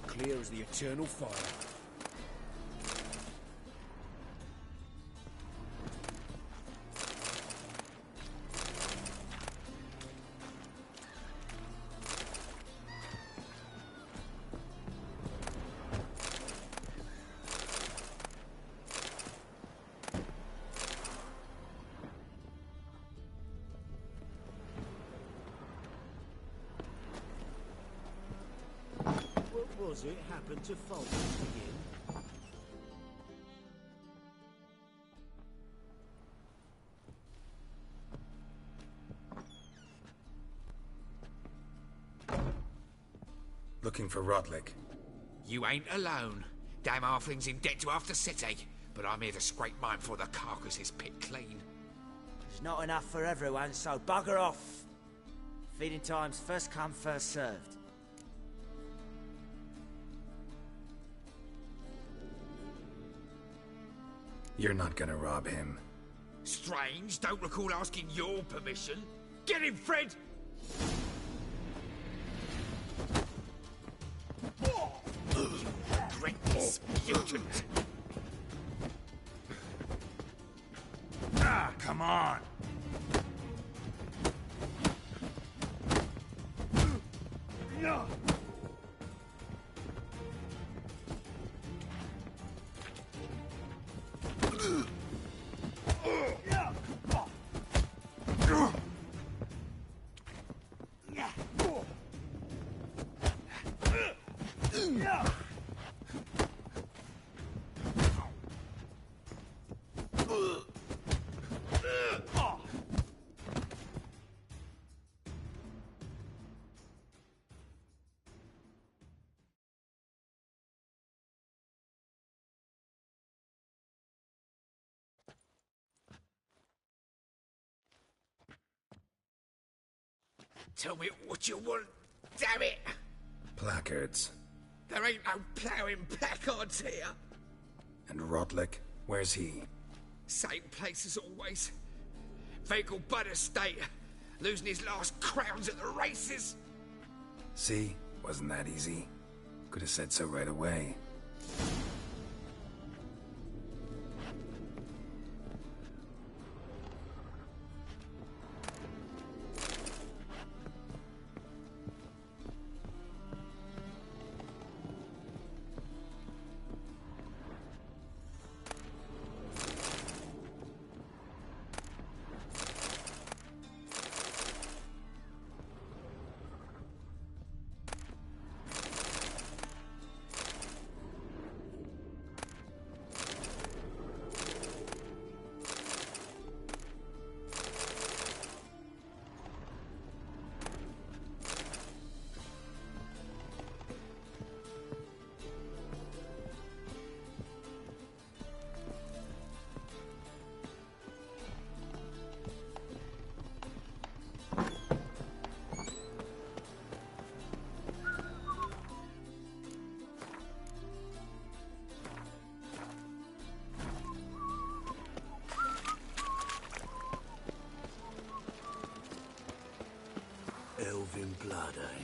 Clear as the eternal fire. was it happened to Falk again? Looking for Rodlick. You ain't alone. Damn halfling's in debt to half the city, but I'm here to scrape mine before the carcass is picked clean. There's not enough for everyone, so bugger off. Feeding time's first come, first served. You're not gonna rob him. Strange, don't recall asking your permission. Get him, Fred! You regret this, mutant! Ah, come on! No! Tell me what you want, damn it! Placards. There ain't no ploughing placards here. And Rodlick? Where's he? Same place as always. Vehicle Bud Estate. Losing his last crowns at the races. See? Wasn't that easy? Could have said so right away. Elven blood, eh?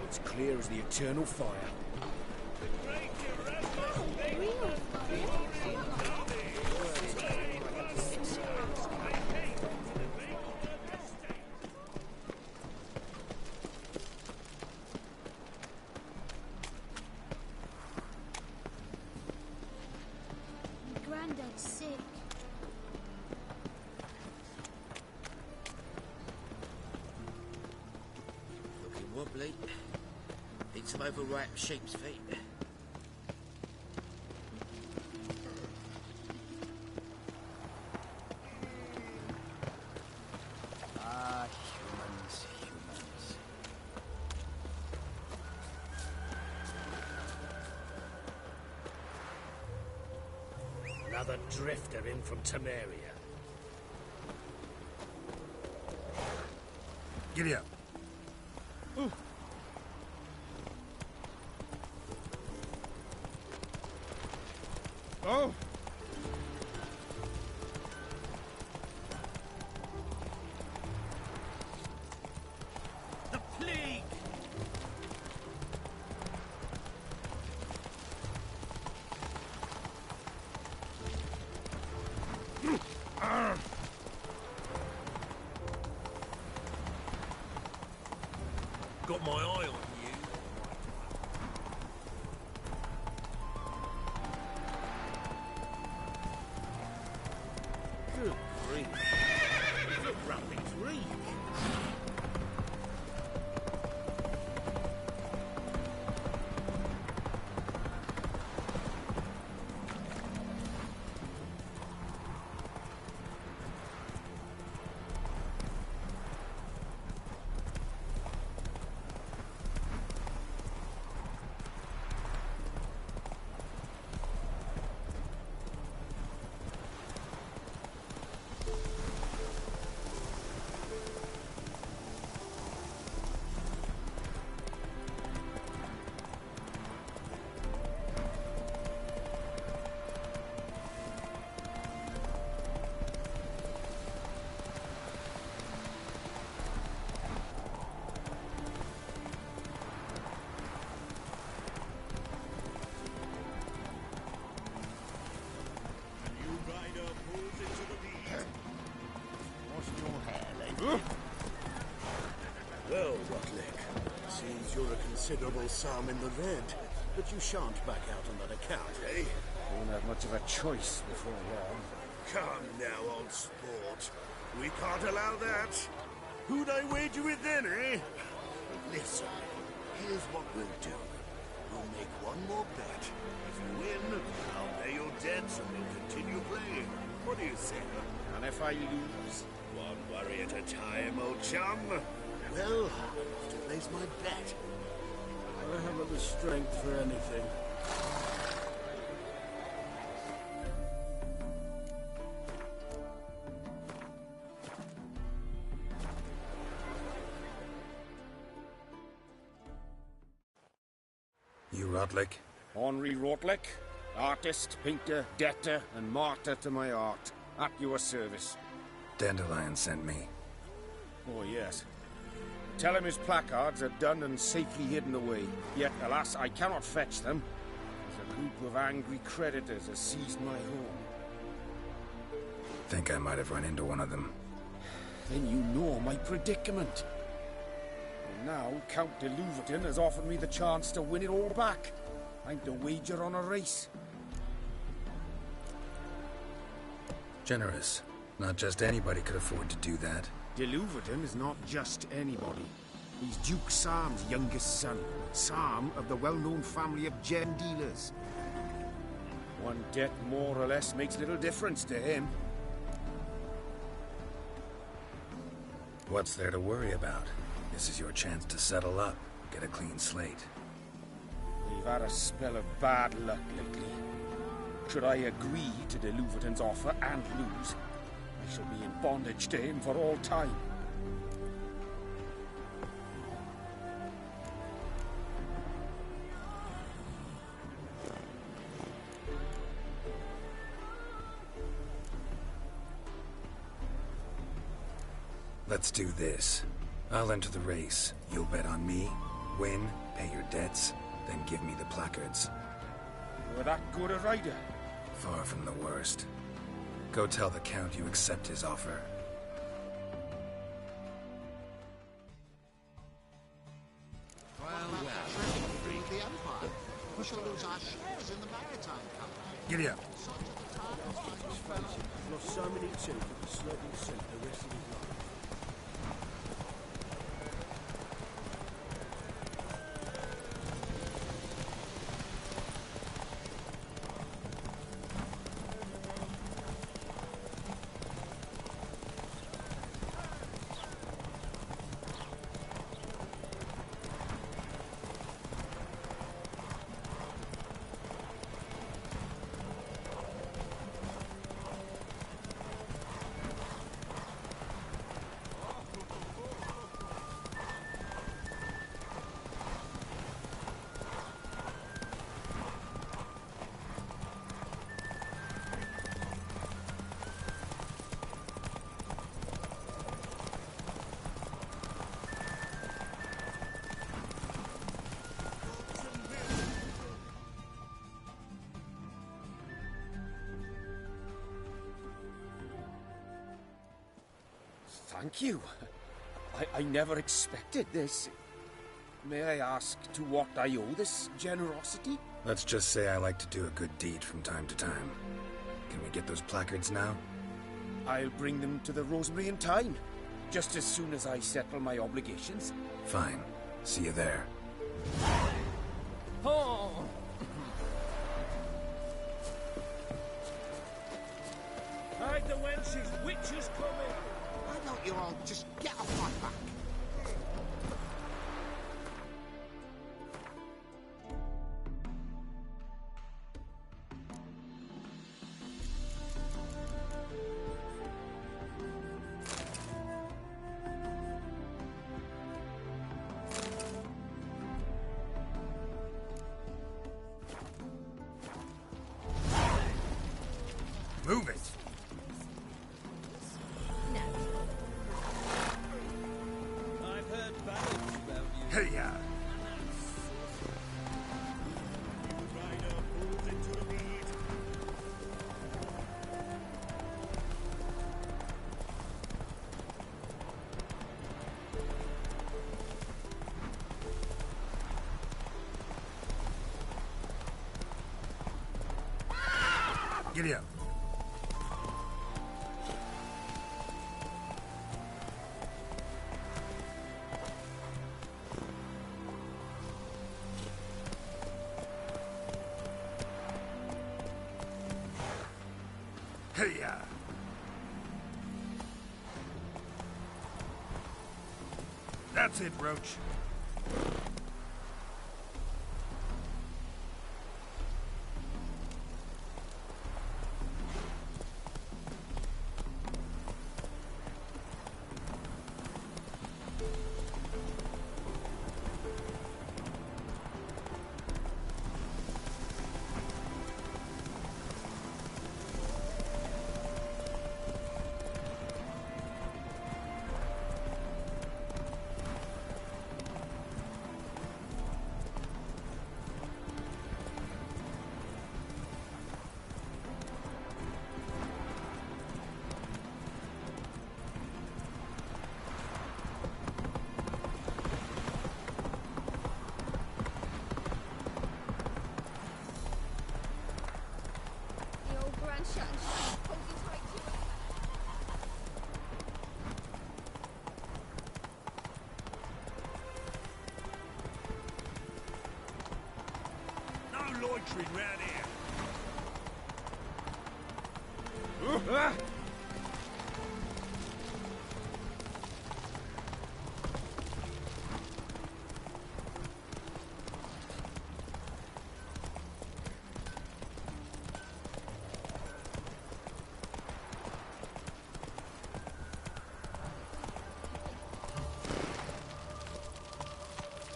It's clear as the eternal fire. Granddad's sick. Looking wobbly. Need some overripe sheep's feet. Ah, humans, humans. Another drifter in from Temeria. Giddy up. Ooh. Oh! The plague! Got my eye on you. considerable sum in the red, but you shan't back out on that account, eh? Won't have much of a choice before long. Come now, old sport. We can't allow that. Who'd I wager with then, eh? Listen, here's what we'll do. We'll make one more bet. If you win, I'll pay your debts and we'll continue playing. What do you say? And if I lose? One worry at a time, old chum. Well, I'll have to place my bet. I haven't the strength for anything. You Rotlick? Henri Rotlick, artist, painter, debtor, and martyr to my art. At your service. Dandelion sent me. Oh, yes. Tell him his placards are done and safely hidden away. Yet, alas, I cannot fetch them, as a group of angry creditors has seized my home. Think I might have run into one of them. Then you know my predicament. And now, Count de Louverton has offered me the chance to win it all back. I'm to wager on a race. Generous. Not just anybody could afford to do that. De Louverton is not just anybody. He's Duke Sam's youngest son. Sam of the well-known family of gem dealers. One debt more or less makes little difference to him. What's there to worry about? This is your chance to settle up, get a clean slate. We've had a spell of bad luck lately. Should I agree to de Louverton's offer and lose, I shall be in bondage to him for all time. Let's do this. I'll enter the race. You'll bet on me, win, pay your debts, then give me the placards. You're that good a rider? Far from the worst. Go tell the Count you accept his offer. The Empire. We shall lose our shares in the maritime company. Giddy up. Lost so many teeth that the sled will sink the rest of his life. Thank you. I never expected this. May I ask to what I owe this generosity? Let's just say I like to do a good deed from time to time. Can we get those placards now? I'll bring them to the Rosemary in time, just as soon as I settle my obligations. Fine. See you there. Oh! Hide the wenches, witches coming! Why don't you all just get off my back? Move it! I've heard ballads about you. Hey-ya! Rider pulls into the mead. Giddy up. Hey-ya! That's it, Roach. The old grand shut and shut, hold you tight to it. No loitering round here.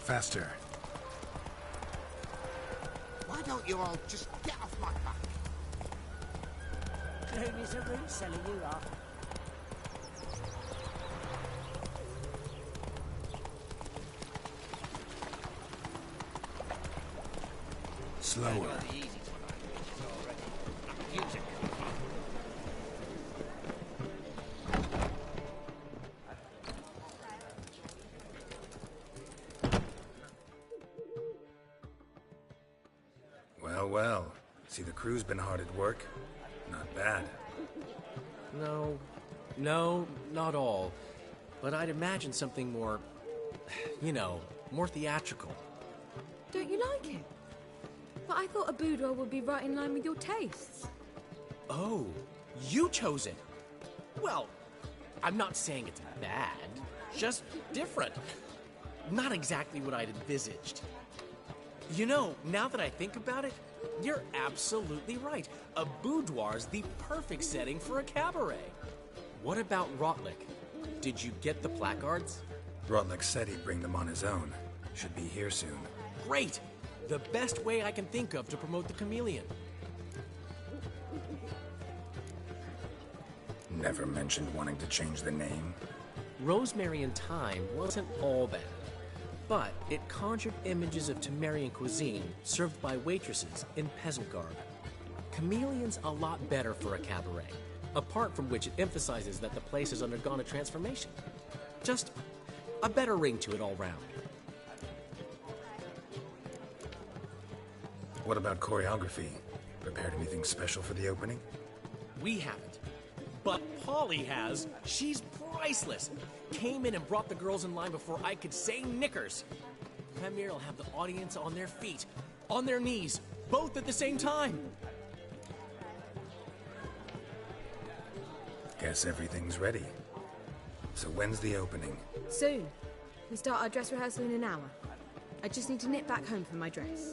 Faster. Why don't you all just get off my back? Who is a root seller you are? Slower. Well, well. See, the crew's been hard at work. Not bad. No, not all. But I'd imagine something more, more theatrical. Don't you like it? But I thought a boudoir would be right in line with your tastes. Oh, you chose it. Well, I'm not saying it's bad, just different. Not exactly what I'd envisaged. Now that I think about it, you're absolutely right. A boudoir's the perfect setting for a cabaret. What about Rotlick? Did you get the placards? Rotlick said he'd bring them on his own. Should be here soon. Great! The best way I can think of to promote the chameleon. Never mentioned wanting to change the name. Rosemary and Thyme wasn't all bad, but it conjured images of Temerian cuisine served by waitresses in peasant garb. Chameleon's a lot better for a cabaret, apart from which it emphasizes that the place has undergone a transformation. Just a better ring to it all round. What about choreography? Prepared anything special for the opening? We haven't. But Polly has. She's priceless. Came in and brought the girls in line before I could say knickers. Premier will have the audience on their feet, on their knees, both at the same time. Guess everything's ready. So when's the opening? Soon. We start our dress rehearsal in an hour. I just need to nip back home for my dress.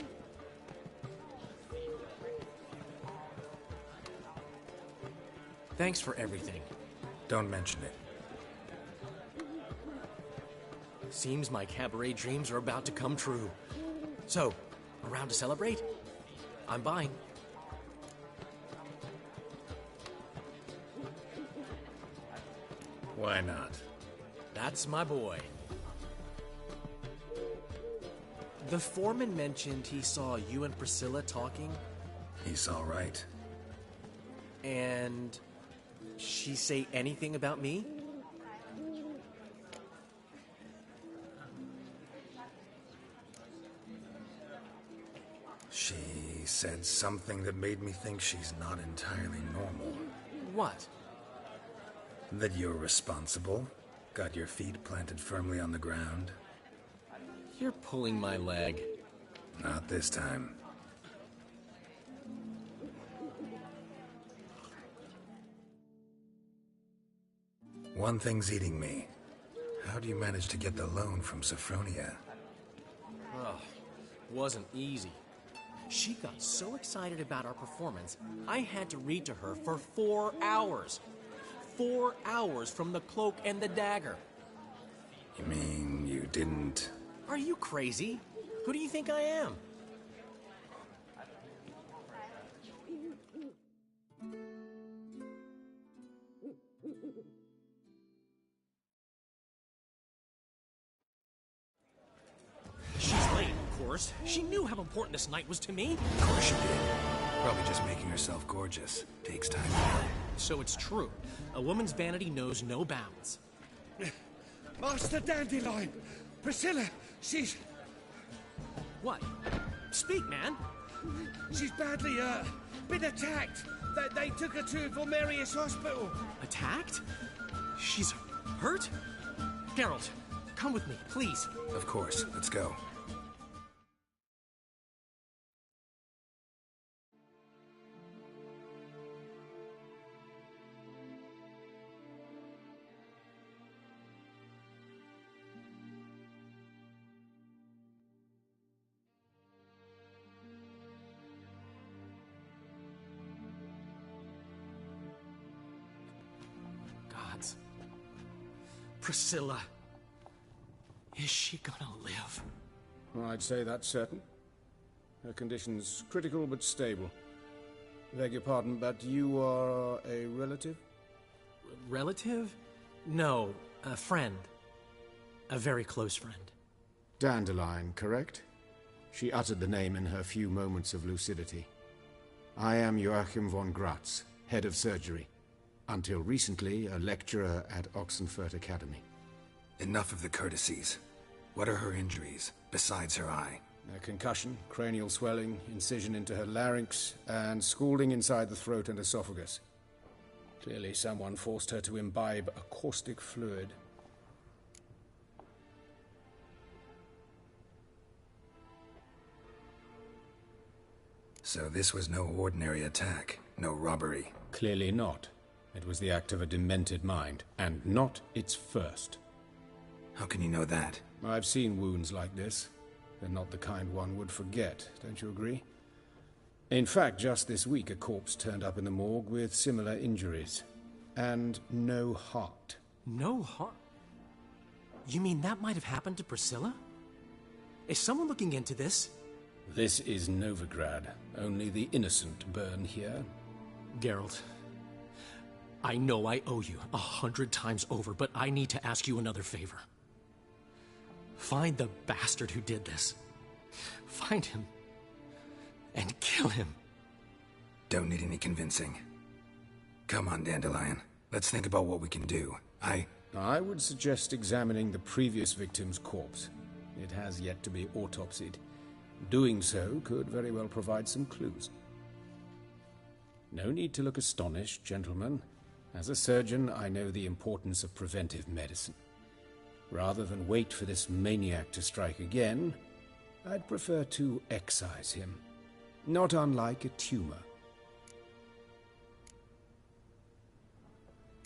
Thanks for everything. Don't mention it. Seems my cabaret dreams are about to come true. So, around to celebrate? I'm buying. Why not? That's my boy. The foreman mentioned he saw you and Priscilla talking. He saw right. And she say anything about me? She said something that made me think she's not entirely normal. What? That you're responsible, got your feet planted firmly on the ground. You're pulling my leg. Not this time. One thing's eating me. How do you manage to get the loan from Sophronia? Oh, wasn't easy. She got so excited about our performance, I had to read to her for 4 hours. 4 hours from the cloak and the dagger. You mean you didn't... Are you crazy? Who do you think I am? She's late, of course. She knew how important this night was to me. Of course she did. Probably just making herself gorgeous. Takes time. So it's true. A woman's vanity knows no bounds. Master Dandelion! Priscilla, she's... What? Speak, man. She's badly, been attacked. They took her to Volmerius Hospital. Attacked? She's hurt? Geralt, come with me, please. Of course. Let's go. Priscilla. Is she gonna live? I'd say that's certain. Her condition's critical but stable. Beg your pardon, but you are a relative? Relative? No, a friend. A very close friend. Dandelion, correct? She uttered the name in her few moments of lucidity. I am Joachim von Gratz, head of surgery. Until recently, a lecturer at Oxenfurt Academy. Enough of the courtesies. What are her injuries, besides her eye? A concussion, cranial swelling, incision into her larynx, and scalding inside the throat and esophagus. Clearly someone forced her to imbibe a caustic fluid. So this was no ordinary attack, no robbery. Clearly not. It was the act of a demented mind, and not its first. How can you know that? I've seen wounds like this. They're not the kind one would forget, don't you agree? In fact, just this week a corpse turned up in the morgue with similar injuries. And no heart. No heart? You mean that might have happened to Priscilla? Is someone looking into this? This is Novigrad. Only the innocent burn here. Geralt, I know I owe you 100 times over, but I need to ask you another favor. Find the bastard who did this. Find him. And kill him. Don't need any convincing. Come on, Dandelion. Let's think about what we can do. I would suggest examining the previous victim's corpse. It has yet to be autopsied. Doing so could very well provide some clues. No need to look astonished, gentlemen. As a surgeon, I know the importance of preventive medicine. Rather than wait for this maniac to strike again, I'd prefer to excise him. Not unlike a tumor.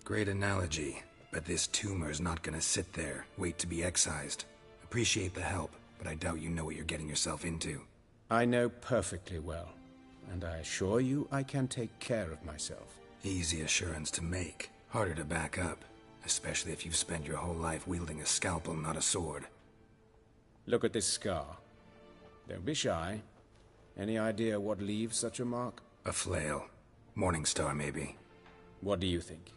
Great analogy, but this tumor's not gonna sit there, wait to be excised. Appreciate the help, but I doubt you know what you're getting yourself into. I know perfectly well, and I assure you I can take care of myself. Easy assurance to make, harder to back up, especially if you've spent your whole life wielding a scalpel, not a sword. Look at this scar. Don't be shy. Any idea what leaves such a mark? A flail. Morningstar, maybe. What do you think?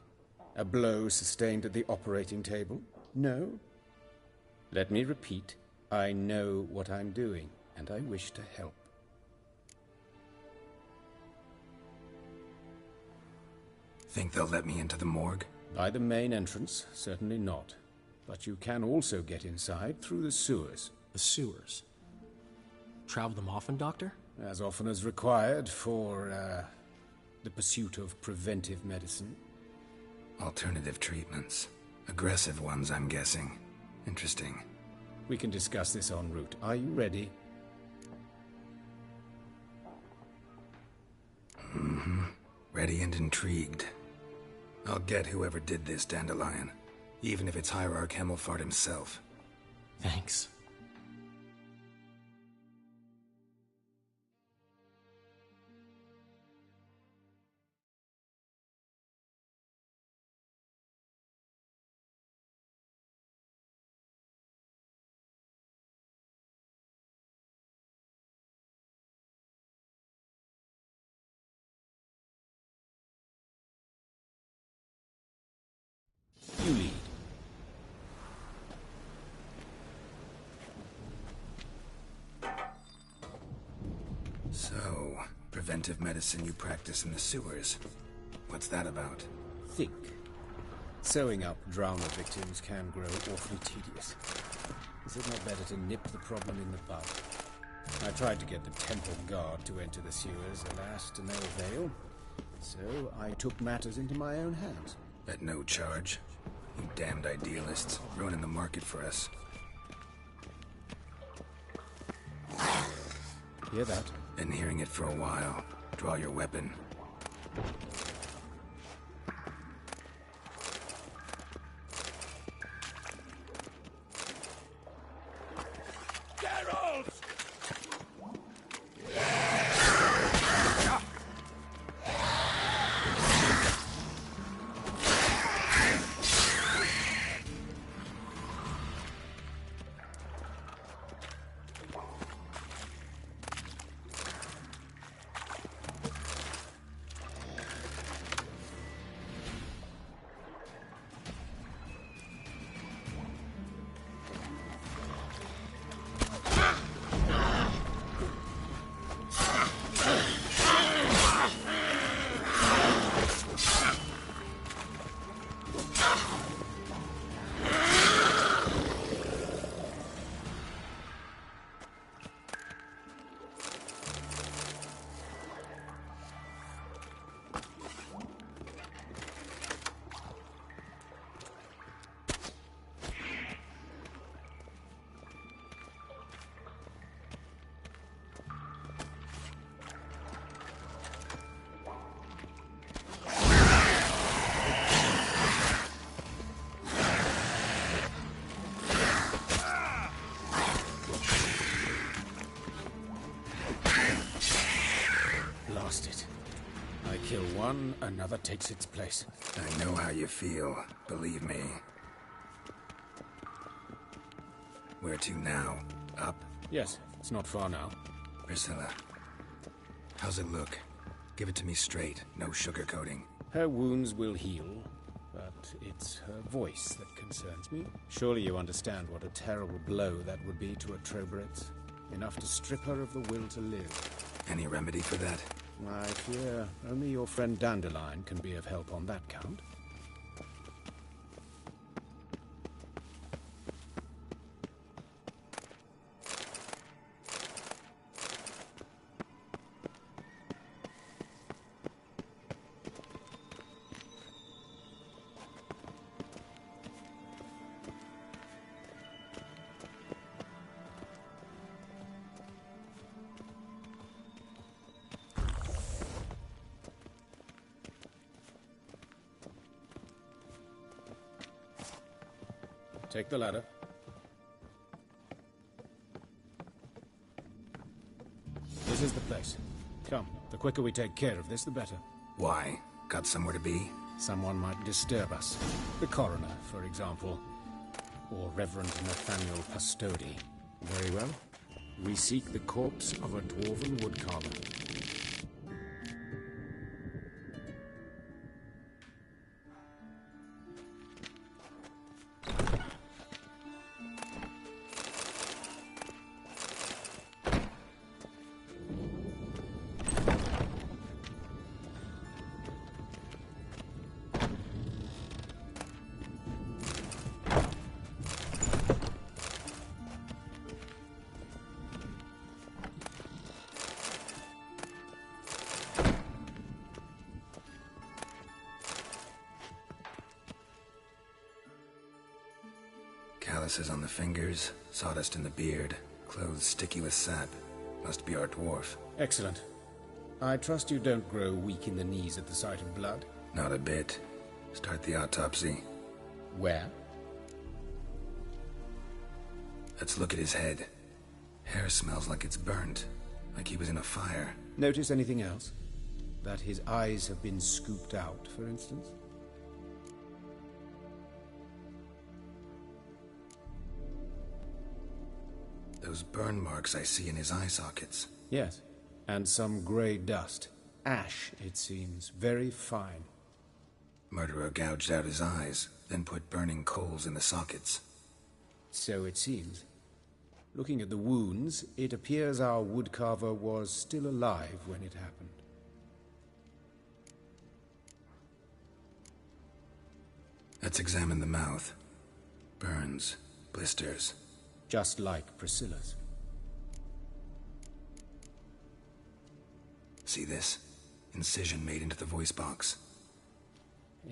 A blow sustained at the operating table? No? Let me repeat. I know what I'm doing, and I wish to help. Think they'll let me into the morgue? By the main entrance, certainly not. But you can also get inside through the sewers. The sewers? Travel them often, Doctor? As often as required for, the pursuit of preventive medicine. Alternative treatments. Aggressive ones, I'm guessing. Interesting. We can discuss this en route. Are you ready? Mm-hmm. Ready and intrigued. I'll get whoever did this, Dandelion. Even if it's Hierarch Hemmelfart himself. Thanks. You lead. So, preventive medicine you practice in the sewers. What's that about? Think. Sewing up drowner victims can grow awfully tedious. Is it not better to nip the problem in the bud? I tried to get the temple guard to enter the sewers, alas, to no avail. So I took matters into my own hands. At no charge. You damned idealists, ruining the market for us. Hear that? Been hearing it for a while. Draw your weapon. Geralt! Kill one, another takes its place. I know how you feel, believe me. Where to now? Up? Yes, it's not far now. Priscilla, how's it look? Give it to me straight, no sugarcoating. Her wounds will heal, but it's her voice that concerns me. Surely you understand what a terrible blow that would be to a Trobritz. Enough to strip her of the will to live. Any remedy for that? I fear only your friend Dandelion can be of help on that count. Take the ladder. This is the place. Come, the quicker we take care of this, the better. Why? Got somewhere to be? Someone might disturb us. The coroner, for example. Or Reverend Nathaniel Pastodi. Very well. We seek the corpse of a dwarven woodcarver. Calluses on the fingers, sawdust in the beard, clothes sticky with sap. Must be our dwarf. Excellent. I trust you don't grow weak in the knees at the sight of blood? Not a bit. Start the autopsy. Where? Let's look at his head. Hair smells like it's burnt, like he was in a fire. Notice anything else? That his eyes have been scooped out, for instance? Those burn marks I see in his eye sockets. Yes, and some grey dust. Ash, it seems. Very fine. Murderer gouged out his eyes, then put burning coals in the sockets. So it seems. Looking at the wounds, it appears our woodcarver was still alive when it happened. Let's examine the mouth. Burns, blisters. Just like Priscilla's. See this? Incision made into the voice box.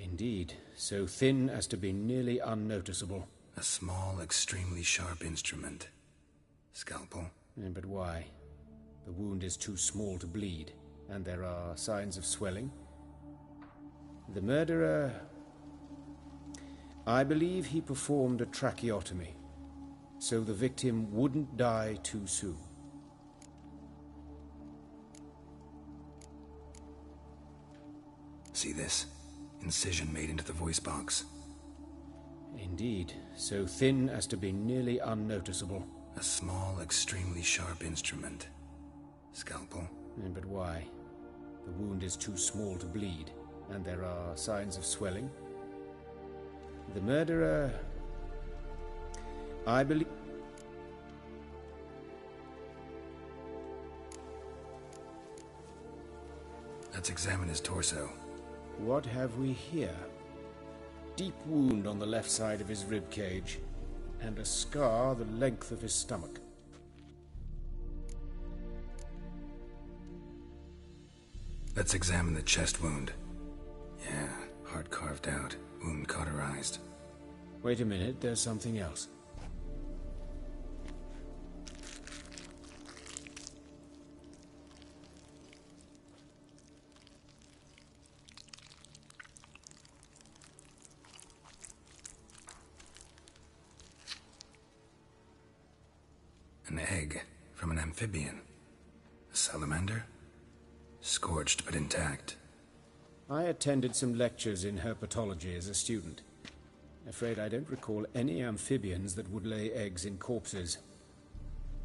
Indeed, so thin as to be nearly unnoticeable. A small, extremely sharp instrument. Scalpel. But why? The wound is too small to bleed, and there are signs of swelling. The murderer... I believe he performed a tracheotomy, so the victim wouldn't die too soon. See this? Incision made into the voice box. Indeed, so thin as to be nearly unnoticeable. A small, extremely sharp instrument. Scalpel. But why? The wound is too small to bleed, and there are signs of swelling. The murderer... I believe... Let's examine his torso. What have we here? Deep wound on the left side of his rib cage, and a scar the length of his stomach. Let's examine the chest wound. Yeah, heart carved out, wound cauterized. Wait a minute, there's something else. An egg from an amphibian. A salamander? Scorched but intact. I attended some lectures in herpetology as a student. Afraid I don't recall any amphibians that would lay eggs in corpses.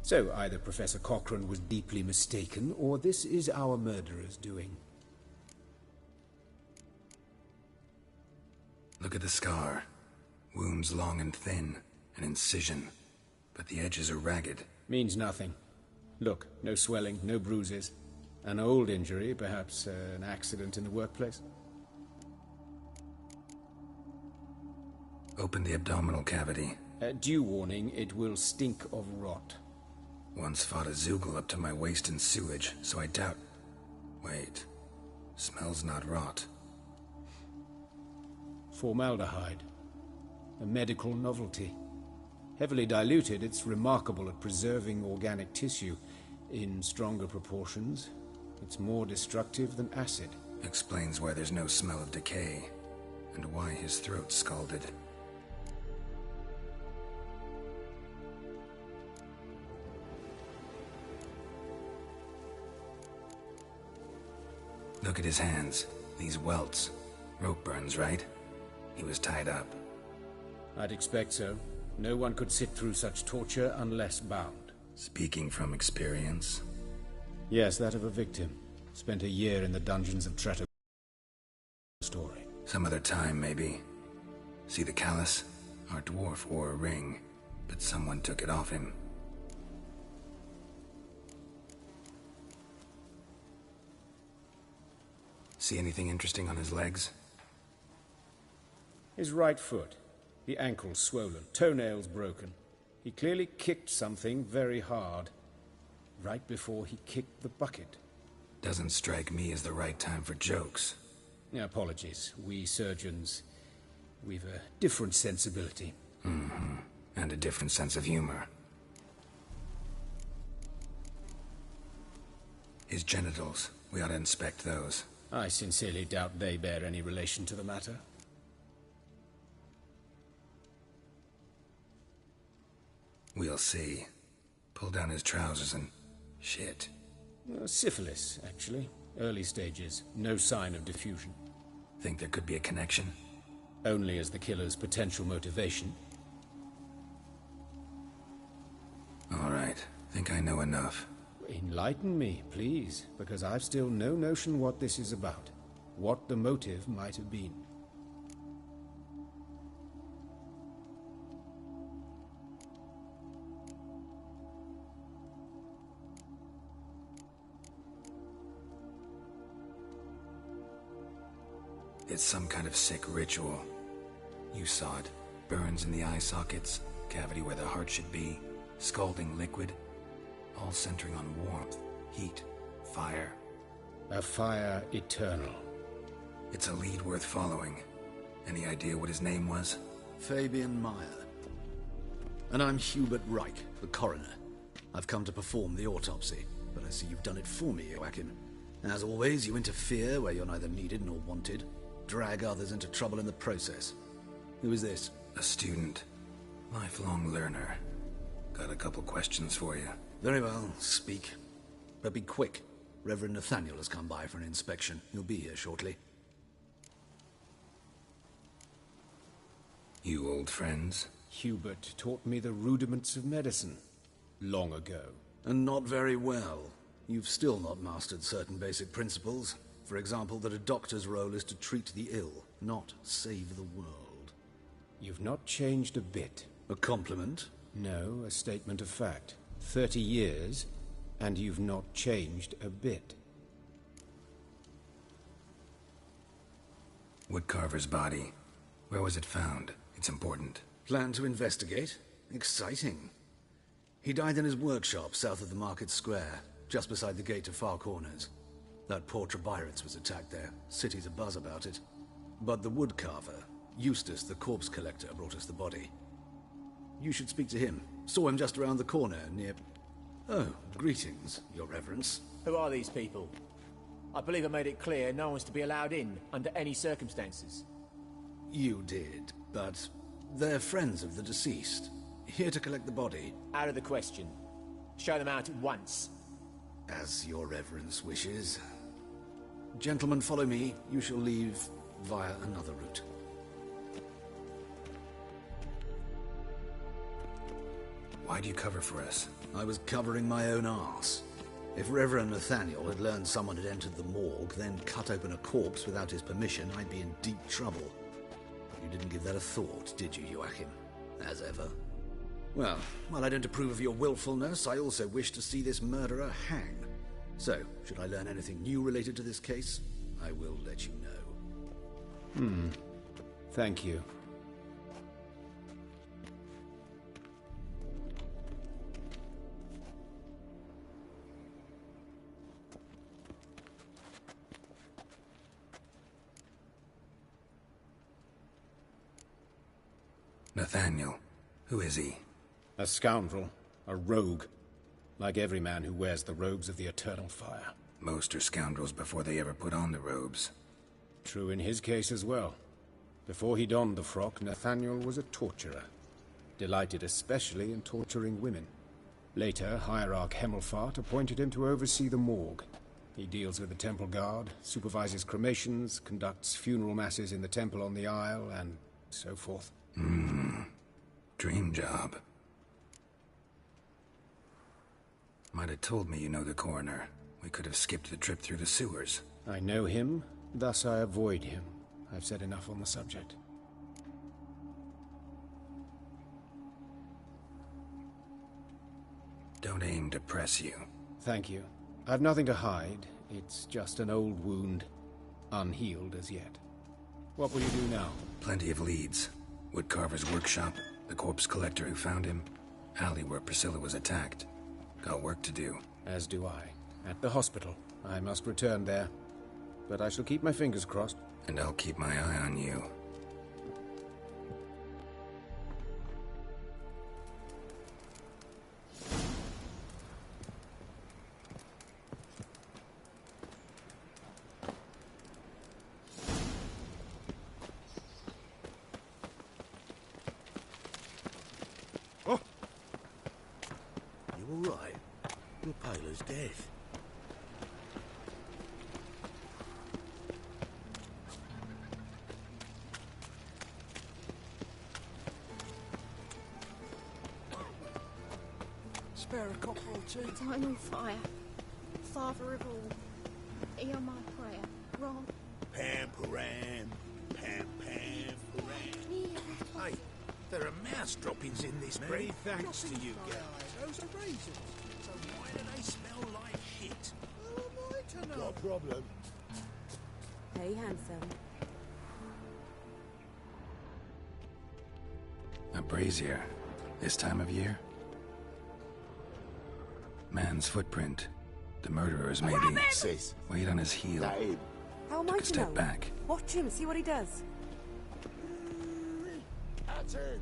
So either Professor Cochrane was deeply mistaken, or this is our murderer's doing. Look at the scar. Wounds long and thin, an incision. But the edges are ragged. Means nothing. Look, no swelling, no bruises. An old injury, perhaps an accident in the workplace. Open the abdominal cavity. Due warning, it will stink of rot. Once fought a Zoogle up to my waist in sewage, so I doubt... Wait. Smells not rot. Formaldehyde. A medical novelty. Heavily diluted, it's remarkable at preserving organic tissue. In stronger proportions, it's more destructive than acid. Explains why there's no smell of decay, and why his throat's scalded. Look at his hands. These welts. Rope burns, right? He was tied up. I'd expect so. No one could sit through such torture unless bound. Speaking from experience? Yes, that of a victim. Spent a year in the dungeons of Tretto. Story. Some other time, maybe. See the callus? Our dwarf wore a ring, but someone took it off him. See anything interesting on his legs? His right foot. The ankle swollen, toenails broken. He clearly kicked something very hard, right before he kicked the bucket. Doesn't strike me as the right time for jokes. Apologies. We surgeons, we've a different sensibility. And a different sense of humor. His genitals. We ought to inspect those. I sincerely doubt they bear any relation to the matter. We'll see. Pull down his trousers and... shit. Syphilis, actually. Early stages. No sign of diffusion. Think there could be a connection? Only as the killer's potential motivation. All right. Think I know enough. Enlighten me, please, because I've still no notion what this is about. What the motive might have been. It's some kind of sick ritual. You saw it. Burns in the eye sockets, cavity where the heart should be, scalding liquid, all centering on warmth, heat, fire. A fire eternal. It's a lead worth following. Any idea what his name was? Fabian Meyer. And I'm Hubert Reich, the coroner. I've come to perform the autopsy, but I see you've done it for me, Joachim. As always, you interfere where you're neither needed nor wanted. Drag others into trouble in the process. Who is this? A student. Lifelong learner. Got a couple questions for you. Very well, speak. But be quick. Reverend Nathaniel has come by for an inspection. He'll be here shortly. You old friends? Hubert taught me the rudiments of medicine. Long ago. And not very well. You've still not mastered certain basic principles. For example, that a doctor's role is to treat the ill, not save the world. You've not changed a bit. A compliment? No, a statement of fact. 30 years, and you've not changed a bit. Woodcarver's body. Where was it found? It's important. Plan to investigate? Exciting. He died in his workshop south of the market square, just beside the gate to Far Corners. That poor Trebirates was attacked there. City's abuzz about it. But the woodcarver, Eustace the corpse collector, brought us the body. You should speak to him. Saw him just around the corner near... Oh, greetings, Your Reverence. Who are these people? I believe I made it clear no one's to be allowed in, under any circumstances. You did, but they're friends of the deceased. Here to collect the body. Out of the question. Show them out at once. As Your Reverence wishes. Gentlemen, follow me. You shall leave via another route. Why'd you cover for us? I was covering my own arse. If Reverend Nathaniel had learned someone had entered the morgue, then cut open a corpse without his permission, I'd be in deep trouble. You didn't give that a thought, did you, Joachim? As ever. Well, while I don't approve of your willfulness, I also wish to see this murderer hang. So, should I learn anything new related to this case, I will let you know. Thank you. Nathaniel. Who is he? A scoundrel. A rogue. Like every man who wears the robes of the Eternal Fire. Most are scoundrels before they ever put on the robes. True in his case as well. Before he donned the frock, Nathaniel was a torturer. Delighted especially in torturing women. Later, Hierarch Hemmelfart appointed him to oversee the morgue. He deals with the temple guard, supervises cremations, conducts funeral masses in the temple on the Isle, and so forth. Dream job. Might have told me you know the coroner. We could have skipped the trip through the sewers. I know him, thus I avoid him. I've said enough on the subject. Don't aim to press you. Thank you. I've nothing to hide. It's just an old wound. Unhealed as yet. What will you do now? Plenty of leads. Woodcarver's workshop, the corpse collector who found him, alley where Priscilla was attacked. Got work to do. As do I. At the hospital. I must return there. But I shall keep my fingers crossed. And I'll keep my eye on you. right? You're pale as death. Spare a copper or two. Eternal fire. Father of all. Hear my prayer. Ron. Pam param. Pam pam param. Hey, there are mouse droppings in this bread. Many thanks to you, Geralt. Those are raisins. So why do they smell like shit? Oh, am I to know? What problem? Hey, handsome. A brazier. This time of year? Man's footprint. The murderer's maybe. Sis. Weight on his heel. How am Took I a to step know? back. Watch him, see what he does. That's it.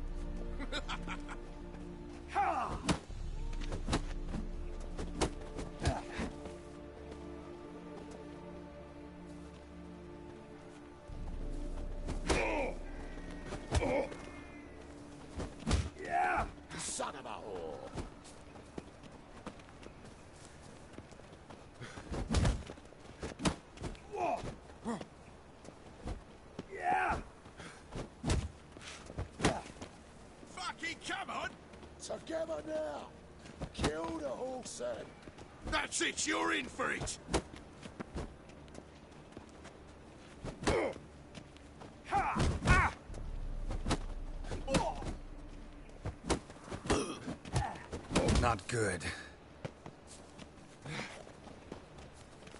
Yeah! Son of a whore! Yeah! Fucking come on! Together now! Kill the whole set! That's it, you're in for it! Not good.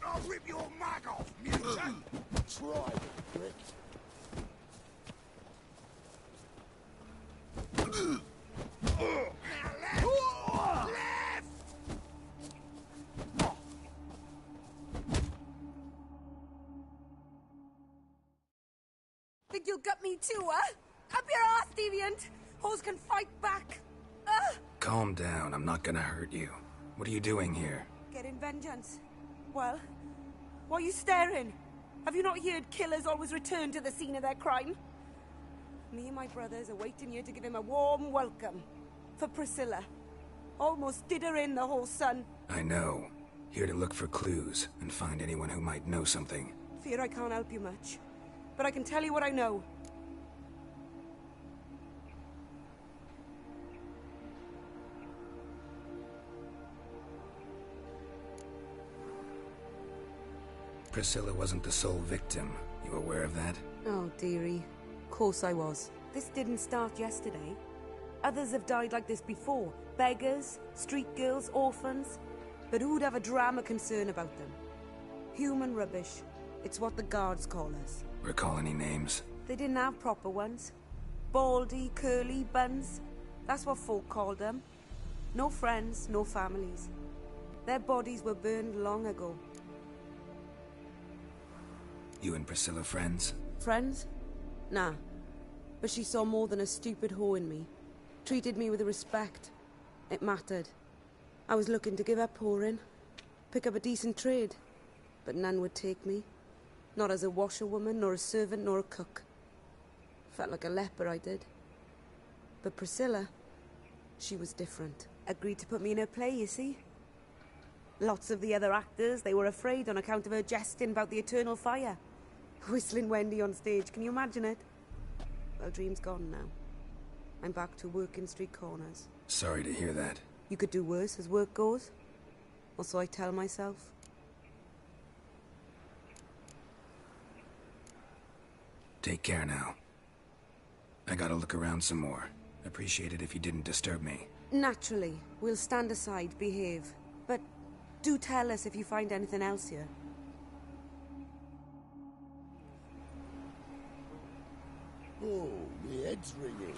I'll rip your mag off, mutant! Try, Rick. Think you'll get me too, huh? Up your ass, deviant! Hoes can fight back! Calm down. I'm not gonna hurt you. What are you doing here? Getting vengeance. Well, why are you staring? Have you not heard killers always return to the scene of their crime? Me and my brothers are waiting here to give him a warm welcome. For Priscilla. Almost did her in, the whole son. I know. Here to look for clues and find anyone who might know something. Fear I can't help you much. But I can tell you what I know. Priscilla wasn't the sole victim. You aware of that? Oh, dearie. Of course I was. This didn't start yesterday. Others have died like this before. Beggars, street girls, orphans. But who'd have a drama concern about them? Human rubbish. It's what the guards call us. Recall any names? They didn't have proper ones. Baldy, curly, buns. That's what folk called them. No friends, no families. Their bodies were burned long ago. You and Priscilla friends? Friends? Nah. But she saw more than a stupid whore in me. Treated me with respect. It mattered. I was looking to give up whoring. Pick up a decent trade. But none would take me. Not as a washerwoman, nor a servant, nor a cook. Felt like a leper, I did. But Priscilla, she was different. Agreed to put me in her play, you see? Lots of the other actors, they were afraid on account of her jesting about the eternal fire. Whistling Wendy on stage, can you imagine it? Well, dream's gone now. I'm back to working street corners. Sorry to hear that. You could do worse as work goes. Or so I tell myself. Take care now. I gotta look around some more. Appreciate it if you didn't disturb me. Naturally, we'll stand aside, behave. But do tell us if you find anything else here. Oh, my head's ringing.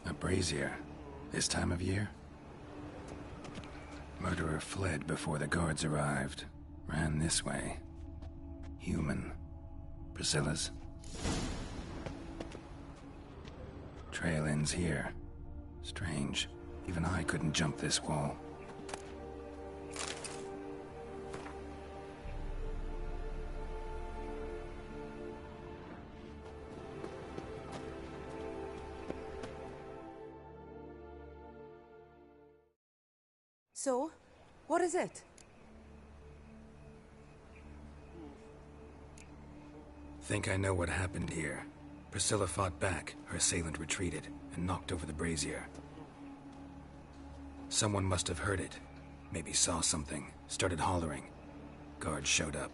A brazier. This time of year? Murderer fled before the guards arrived. Ran this way. Human. Priscilla's. Trail ends here. Strange. Even I couldn't jump this wall. So, what is it? Think I know what happened here. Priscilla fought back, her assailant retreated, and knocked over the brazier. Someone must have heard it. Maybe saw something, started hollering. Guards showed up.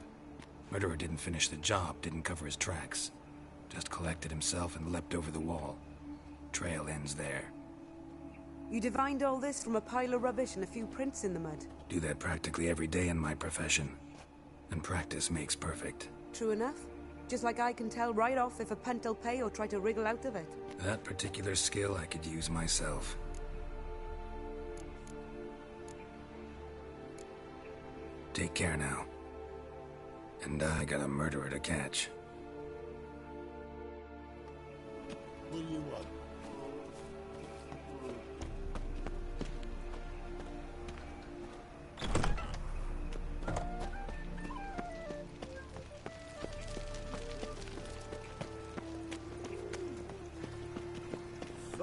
Murderer didn't finish the job, didn't cover his tracks. Just collected himself and leapt over the wall. Trail ends there. You divined all this from a pile of rubbish and a few prints in the mud. Do that practically every day in my profession. And practice makes perfect. True enough. Just like I can tell right off if a punt will pay or try to wriggle out of it. That particular skill I could use myself. Take care now. And I got a murderer to catch. What do you want?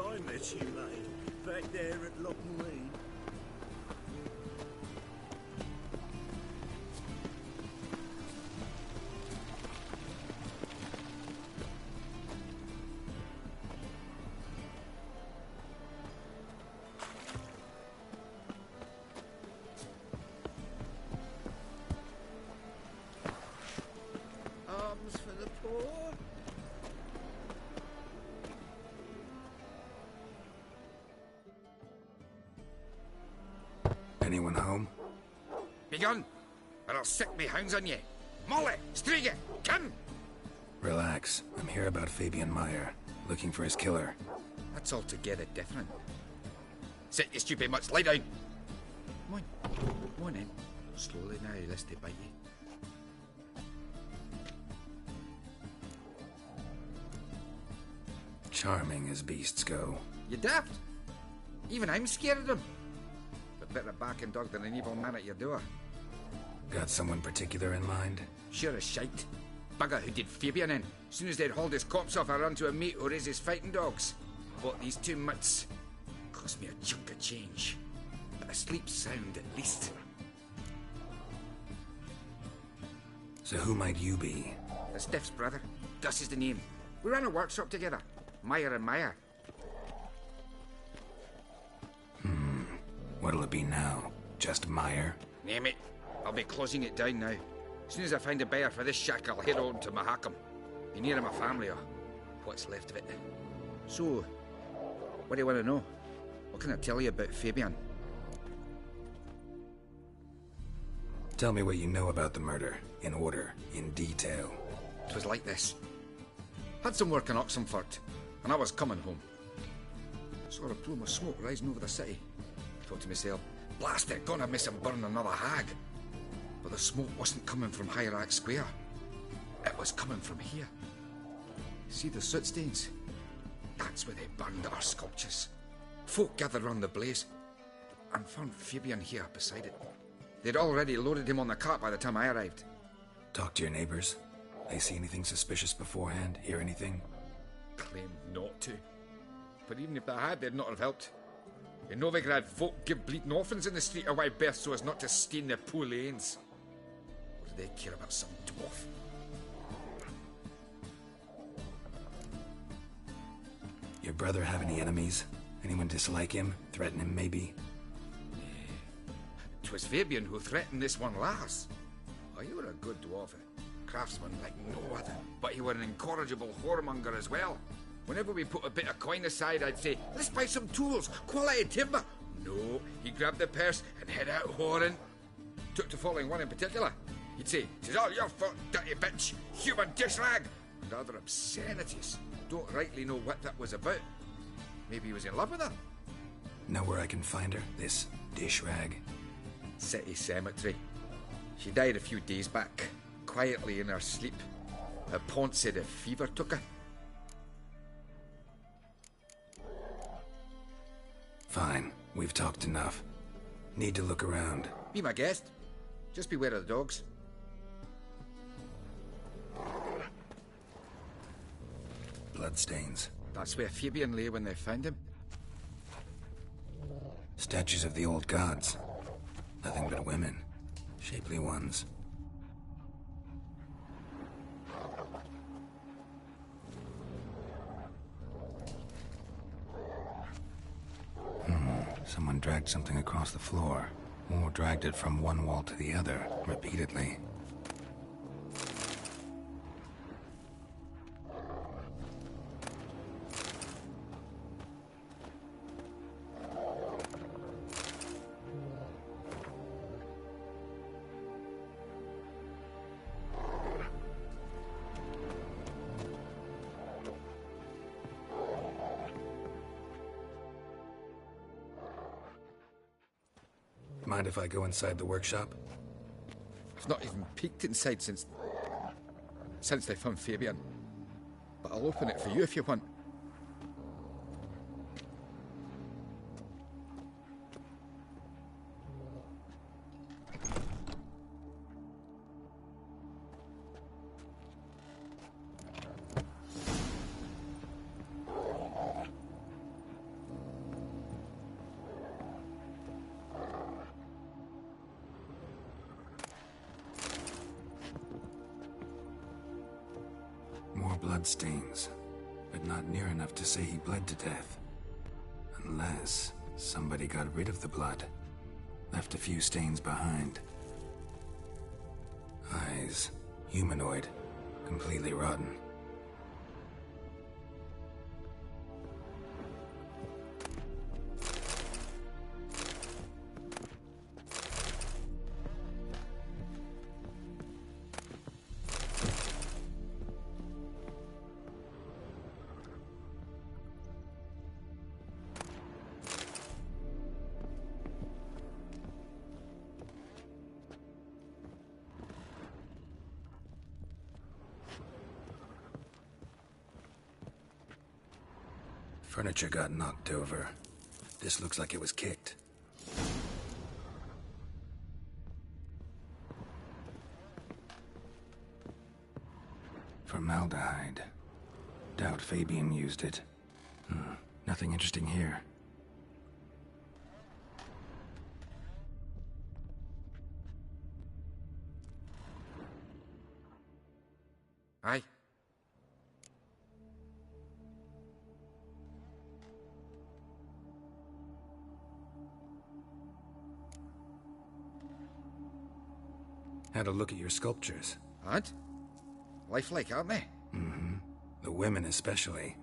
I met you, mate. Back there at Lock and Lane. Arms for the poor. Anyone home? Begone, or I'll set me hounds on you. Molly, Striga, come! Relax. I'm here about Fabian Meyer, looking for his killer. That's altogether different. Sit, you stupid mutts, lie down. Come on in. Slowly now, lest they bite you. Charming as beasts go. You daft? Even I'm scared of them. But better barking dog than an evil man at your door. Got someone particular in mind? Sure as shite. Bugger who did Fabian in. As soon as they'd hauled his corpse off, I run to a mate who raises fighting dogs. Bought these 2 mutts. Cost me a chunk of change. But I sleep sound at least. So who might you be? The Stiff's brother. Gus is the name. We ran a workshop together. Meyer and Meyer. What'll it be now? Just Meyer? Name it. I'll be closing it down now. As soon as I find a buyer for this shack, I'll head on to Mahakam. Be near my family, or what's left of it. So, what do you want to know? What can I tell you about Fabian? Tell me what you know about the murder, in order, in detail. It was like this. Had some work in Oxenford, and I was coming home. Saw a plume of smoke rising over the city. Thought to myself, blast it, gonna miss and burn another hag. But the smoke wasn't coming from Hierarch Square. It was coming from here. See the soot stains? That's where they burned our sculptures. Folk gathered round the blaze and found Fabian here beside it. They'd already loaded him on the cart by the time I arrived. Talk to your neighbors. They see anything suspicious beforehand? Hear anything? Claimed not to. But even if they had, they'd not have helped. In Novigrad, folk give bleeding orphans in the street a wide berth so as not to stain their poor lanes. What do they care about some dwarf? Your brother have any enemies? Anyone dislike him? Threaten him, maybe? 'Twas Fabian who threatened this one last. Oh, you were a good dwarf, craftsman like no other. But he were an incorrigible whoremonger as well. Whenever we put a bit of coin aside, I'd say, let's buy some tools, quality timber. No, he grabbed the purse and head out whoring. Took to following one in particular. He'd say, "'Tis all your fault, dirty bitch, human dish rag," and other obscenities. Don't rightly know what that was about. Maybe he was in love with her. Know where I can find her, this dish rag? City cemetery. She died a few days back, quietly in her sleep. Her pont said a fever took her. Fine, we've talked enough. Need to look around. Be my guest. Just beware of the dogs. Bloodstains. That's where Fabian lay when they found him. Statues of the old gods. Nothing but women. Shapely ones. Someone dragged something across the floor, or dragged it from one wall to the other, repeatedly. Mind if I go inside the workshop? I've not even peeked inside since they found Fabian. But I'll open it for you if you want. Bloodstains, but not near enough to say he bled to death. Unless somebody got rid of the blood, left a few stains behind. Eyes, humanoid, completely rotten. Furniture got knocked over. This looks like it was kicked. Formaldehyde. Doubt Fabian used it. Nothing interesting here. Aye. Had a look at your sculptures. And? Lifelike, aren't they? Mm-hmm. The women especially.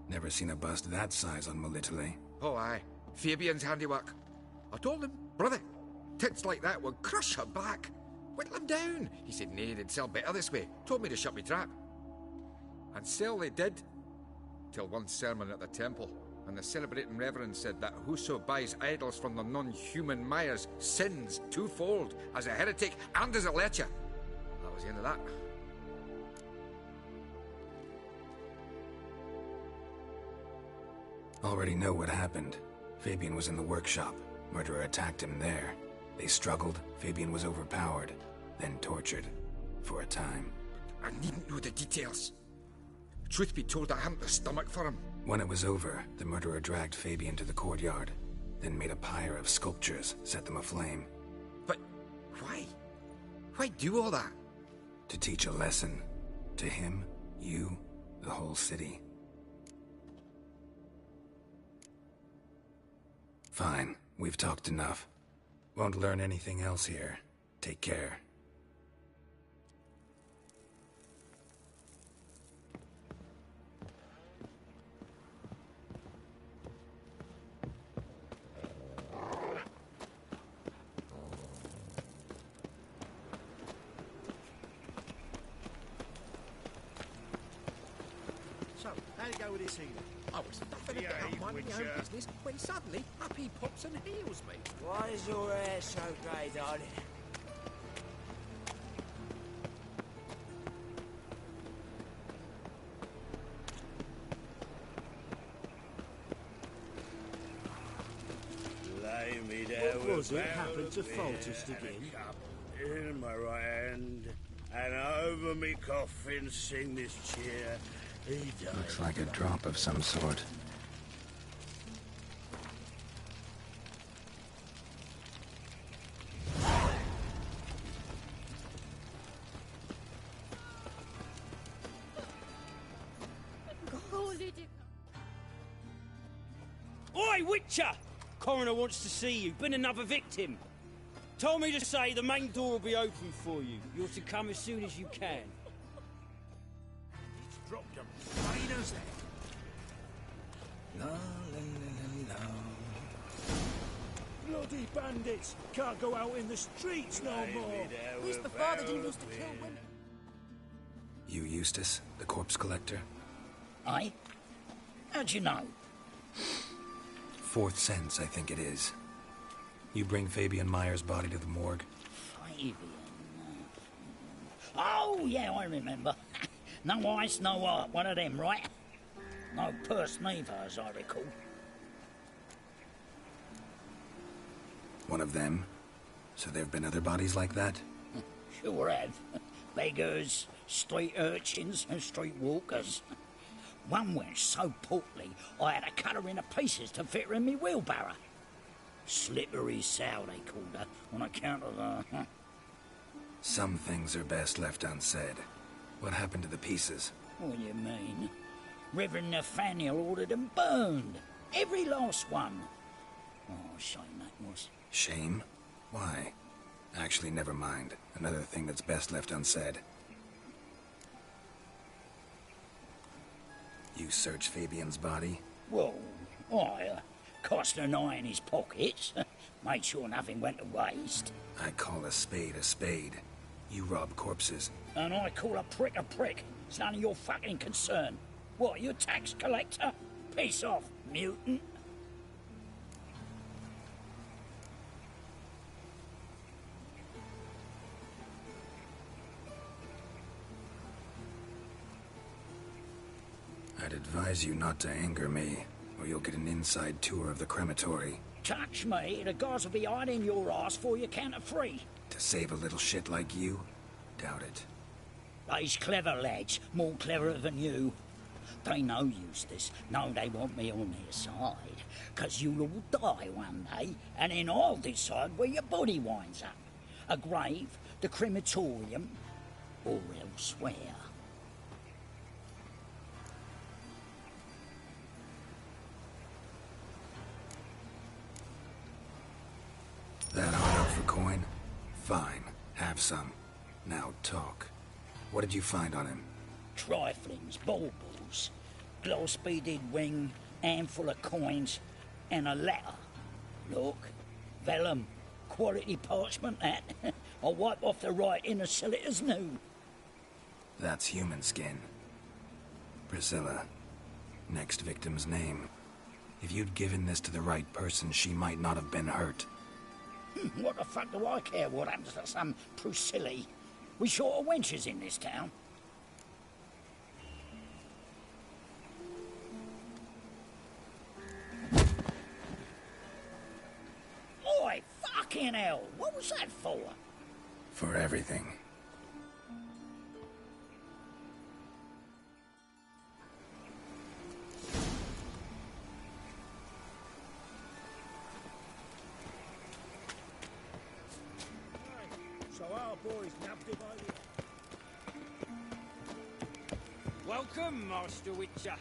Never seen a bust that size on Melitele. Oh, aye. Fabian's handiwork. I told him, brother, tits like that would crush her back. Whittle him down. He said, nay, they'd sell better this way. Told me to shut me trap. And sell they did. Till one sermon at the temple. And the celebrating reverend said that whoso buys idols from the non-human Mayas sins twofold, as a heretic and as a lecher. That was the end of that. Already know what happened. Fabian was in the workshop. Murderer attacked him there. They struggled. Fabian was overpowered, then tortured. For a time. I needn't know the details. Truth be told, I hadn't the stomach for him. When it was over, the murderer dragged Fabian to the courtyard, then made a pyre of sculptures, set them aflame. But why? Why do all that? To teach a lesson. To him, you, the whole city. Fine, we've talked enough. Won't learn anything else here. Take care. So, how'd it go with this healer? I was nothing about minding my own business when suddenly up he pops and heals me. Why is your hair so grey, darling? Lay me down. What was it happened to Foltest again? In my right hand, and over me coffin sing this cheer. He died. Looks like a drop of some sort. Witcher! Coroner wants to see you. Been another victim. Told me to say the main door will be open for you. You're to come as soon as you can. He's dropped them. Miners there. La la la la la. Bloody bandits! Can't go out in the streets no more! Who's the father who used to kill women? You Eustace, the corpse collector? Aye? How'd you know? Fourth sense, I think it is. You bring Fabian Meyer's body to the morgue? Fabian... Oh, yeah, I remember. No eyes, no heart, one of them, right? No purse neither, as I recall. One of them? So there've been other bodies like that? Sure have. Beggars, street urchins, and street walkers. One went so portly, I had to cut her into pieces to fit her in me wheelbarrow. Slippery sow, they called her, on account of the... Some things are best left unsaid. What happened to the pieces? What do you mean? Reverend Nathaniel ordered them burned. Every last one. Oh, shame that was. Shame? Why? Actually, never mind. Another thing that's best left unsaid. You searched Fabian's body? Well, I cast an eye in his pockets. Made sure nothing went to waste. I call a spade a spade. You rob corpses. And I call a prick a prick. It's none of your fucking concern. What, you a tax collector? Piss off, mutant. I'd advise you not to anger me, or you'll get an inside tour of the crematory. Touch me, the guards will be hiding your ass for your count of free. To save a little shit like you? Doubt it. They's clever lads, more cleverer than you. They know Eustace, know they want me on their side, 'cause you'll all die one day, and then I'll decide where your body winds up. A grave, the crematorium, or elsewhere. That hard up for coin? Fine, have some. Now talk. What did you find on him? Triflings, baubles, gloss-beaded wing, handful of coins, and a letter. Look, vellum, quality parchment, that. I'll wipe off the writing and sell it as new. That's human skin. Priscilla. Next victim's name. If you'd given this to the right person, she might not have been hurt. What the fuck do I care what happens to some Priscilla? We short of wenches in this town. Oi, fucking hell! What was that for? For everything. So our boys nabbed him over. Welcome, Master Witcher.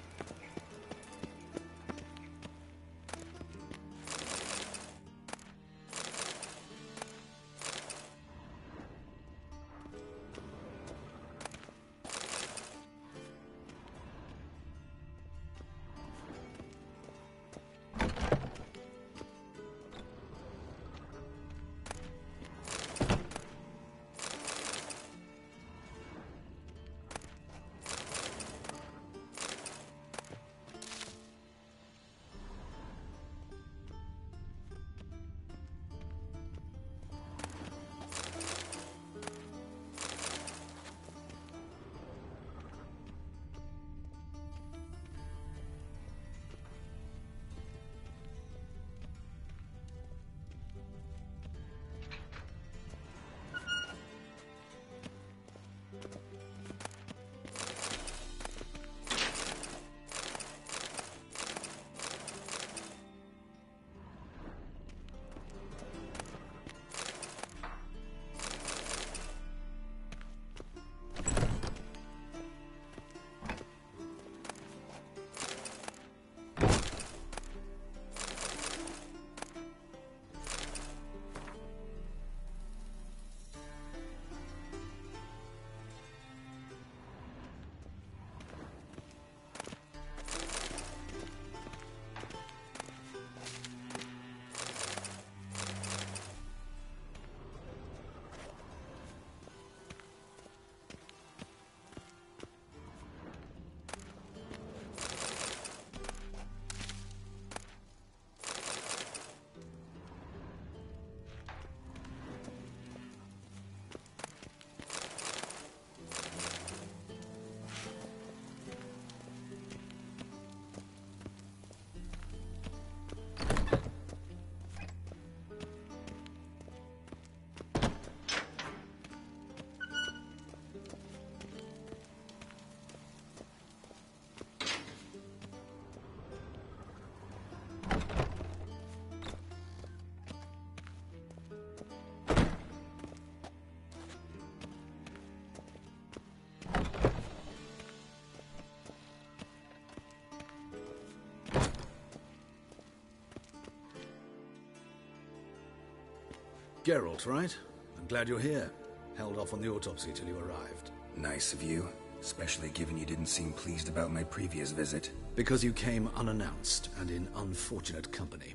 Geralt, right? I'm glad you're here. Held off on the autopsy till you arrived. Nice of you, especially given you didn't seem pleased about my previous visit. Because you came unannounced and in unfortunate company.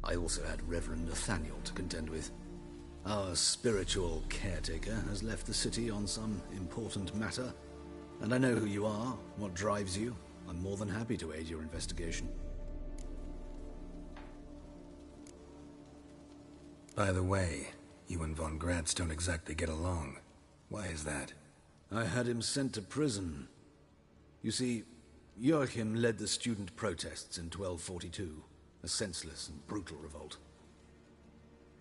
I also had Reverend Nathaniel to contend with. Our spiritual caretaker has left the city on some important matter, and I know who you are, what drives you. I'm more than happy to aid your investigation. By the way, you and von Gratz don't exactly get along. Why is that? I had him sent to prison. You see, Joachim led the student protests in 1242, a senseless and brutal revolt.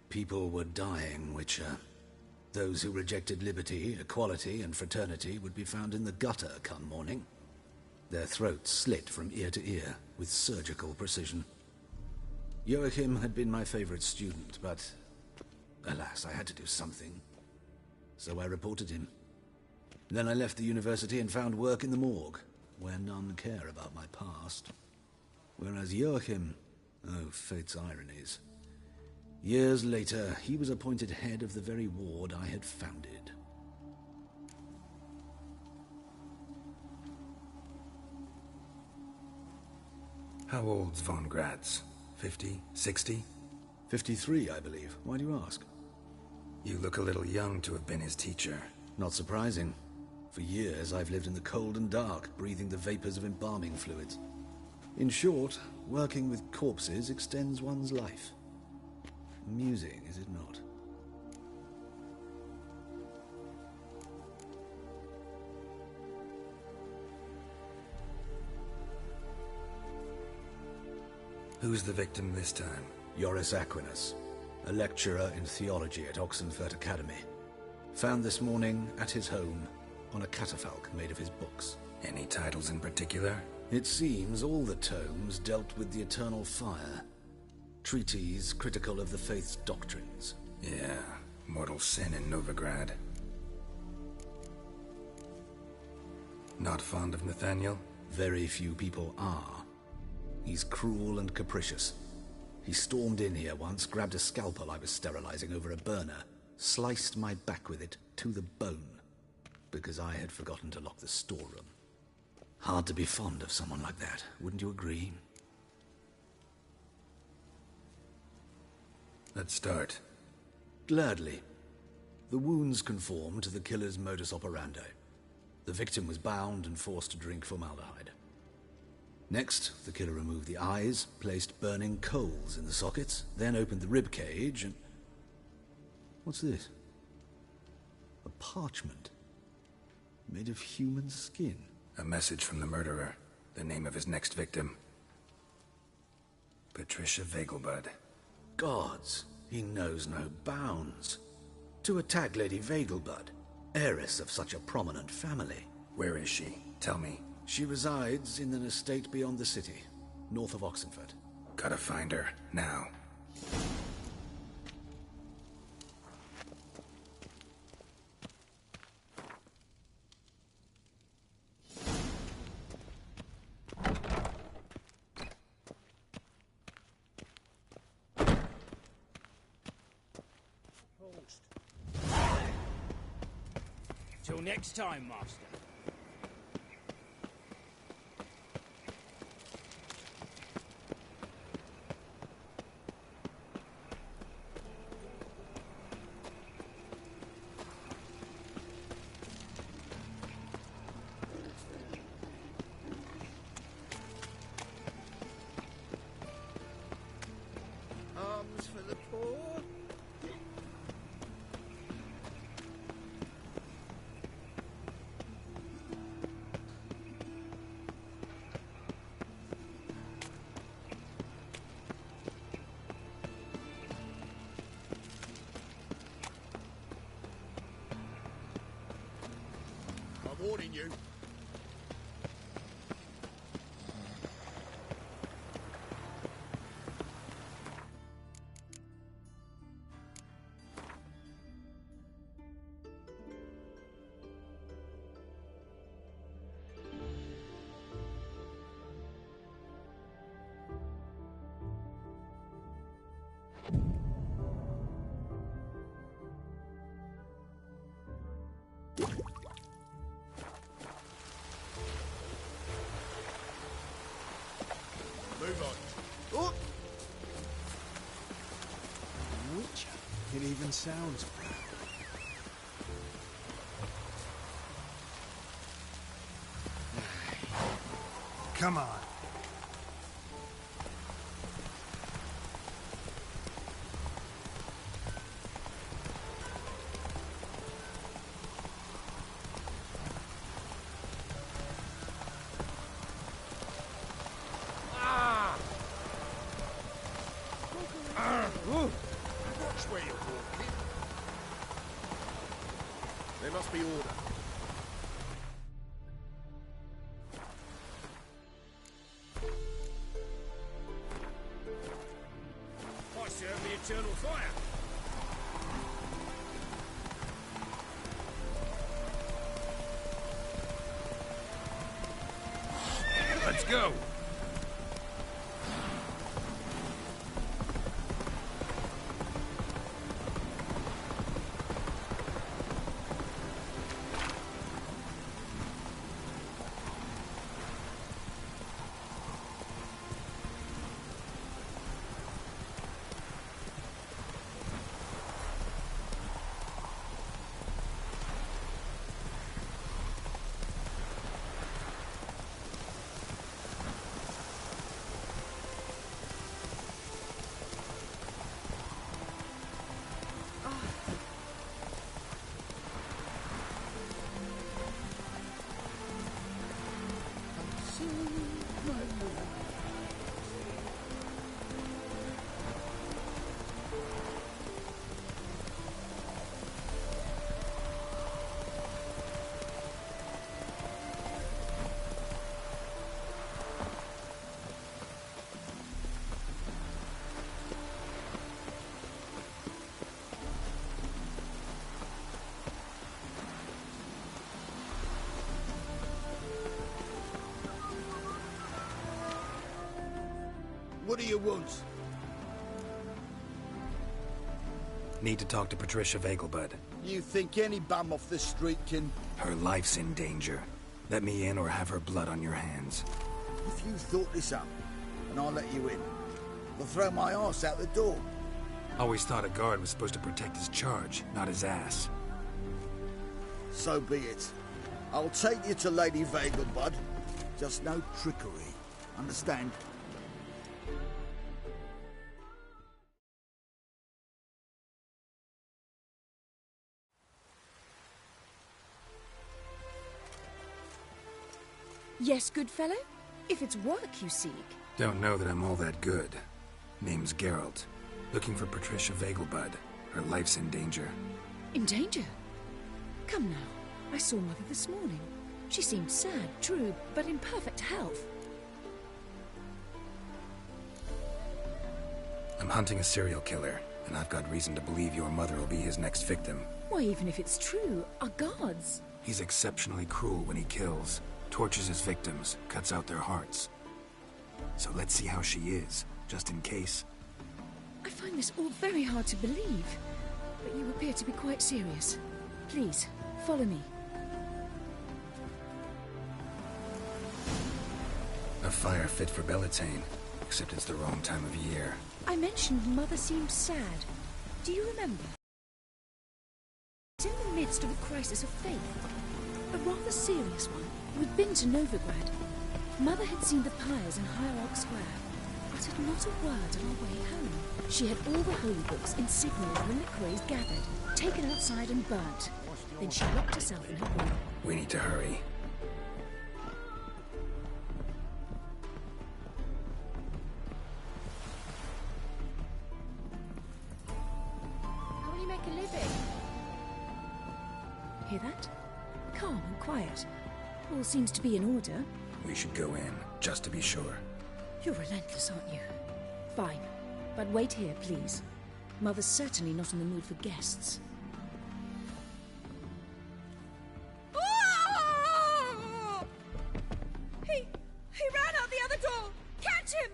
People were dying, Witcher. Those who rejected liberty, equality, and fraternity would be found in the gutter come morning. Their throats slit from ear to ear, with surgical precision. Joachim had been my favorite student, but alas, I had to do something. So I reported him. Then I left the university and found work in the morgue, where none care about my past. Whereas Joachim, oh, fate's ironies. Years later, he was appointed head of the very ward I had founded. How old's von Gratz? 50? 60? 53, I believe. Why do you ask? You look a little young to have been his teacher. Not surprising. For years, I've lived in the cold and dark, breathing the vapors of embalming fluids. In short, working with corpses extends one's life. Amusing, is it not? Who's the victim this time? Joris Aquinas, a lecturer in theology at Oxenfurt Academy. Found this morning at his home on a catafalque made of his books. Any titles in particular? It seems all the tomes dealt with the eternal fire. Treatises critical of the faith's doctrines. Yeah, mortal sin in Novigrad. Not fond of Nathaniel? Very few people are. He's cruel and capricious. He stormed in here once, grabbed a scalpel I was sterilizing over a burner, sliced my back with it to the bone, because I had forgotten to lock the storeroom. Hard to be fond of someone like that, wouldn't you agree? Let's start. Gladly. The wounds conform to the killer's modus operandi. The victim was bound and forced to drink formaldehyde. Next, the killer removed the eyes, placed burning coals in the sockets, then opened the rib cage and... What's this? A parchment. Made of human skin. A message from the murderer. The name of his next victim. Patricia Vegelbud. Gods, he knows no bounds. To attack Lady Vegelbud, heiress of such a prominent family. Where is she? Tell me. She resides in an estate beyond the city, north of Oxenfurt. Gotta find her, now. Till next time, Master. Arms for the poor. I'm warning you. sounds proud. Come on. Watch where you're walking. There must be order. I serve the eternal fire. Let's go. What do you want? Need to talk to Patricia Vegelbud. You think any bum off the street can... Her life's in danger. Let me in or have her blood on your hands. If you thought this up, and I'll let you in, I'll throw my arse out the door. Always thought a guard was supposed to protect his charge, not his ass. So be it. I'll take you to Lady Vegelbud. Just no trickery. Understand? Yes, good fellow? If it's work you seek. Don't know that I'm all that good. Name's Geralt. Looking for Patricia Vegelbud. Her life's in danger. In danger? Come now. I saw Mother this morning. She seemed sad, true, but in perfect health. I'm hunting a serial killer, and I've got reason to believe your mother will be his next victim. Why, even if it's true, our guards... He's exceptionally cruel when he kills. Tortures his victims, cuts out their hearts. So let's see how she is, just in case. I find this all very hard to believe, but you appear to be quite serious. Please, follow me. A fire fit for Bellatane, except it's the wrong time of year. I mentioned Mother seemed sad. Do you remember? It's in the midst of a crisis of faith. A rather serious one. We'd been to Novigrad. Mother had seen the pyres in Hierarch Square, uttered not a word on our way home. She had all the holy books, insignias, reliquaries gathered, taken outside and burnt. Then she locked herself in her room. We need to hurry. How will you make a living? Hear that? Calm and quiet. All seems to be in order. We should go in, just to be sure. You're relentless, aren't you? Fine. But wait here, please. Mother's certainly not in the mood for guests. He ran out the other door! Catch him!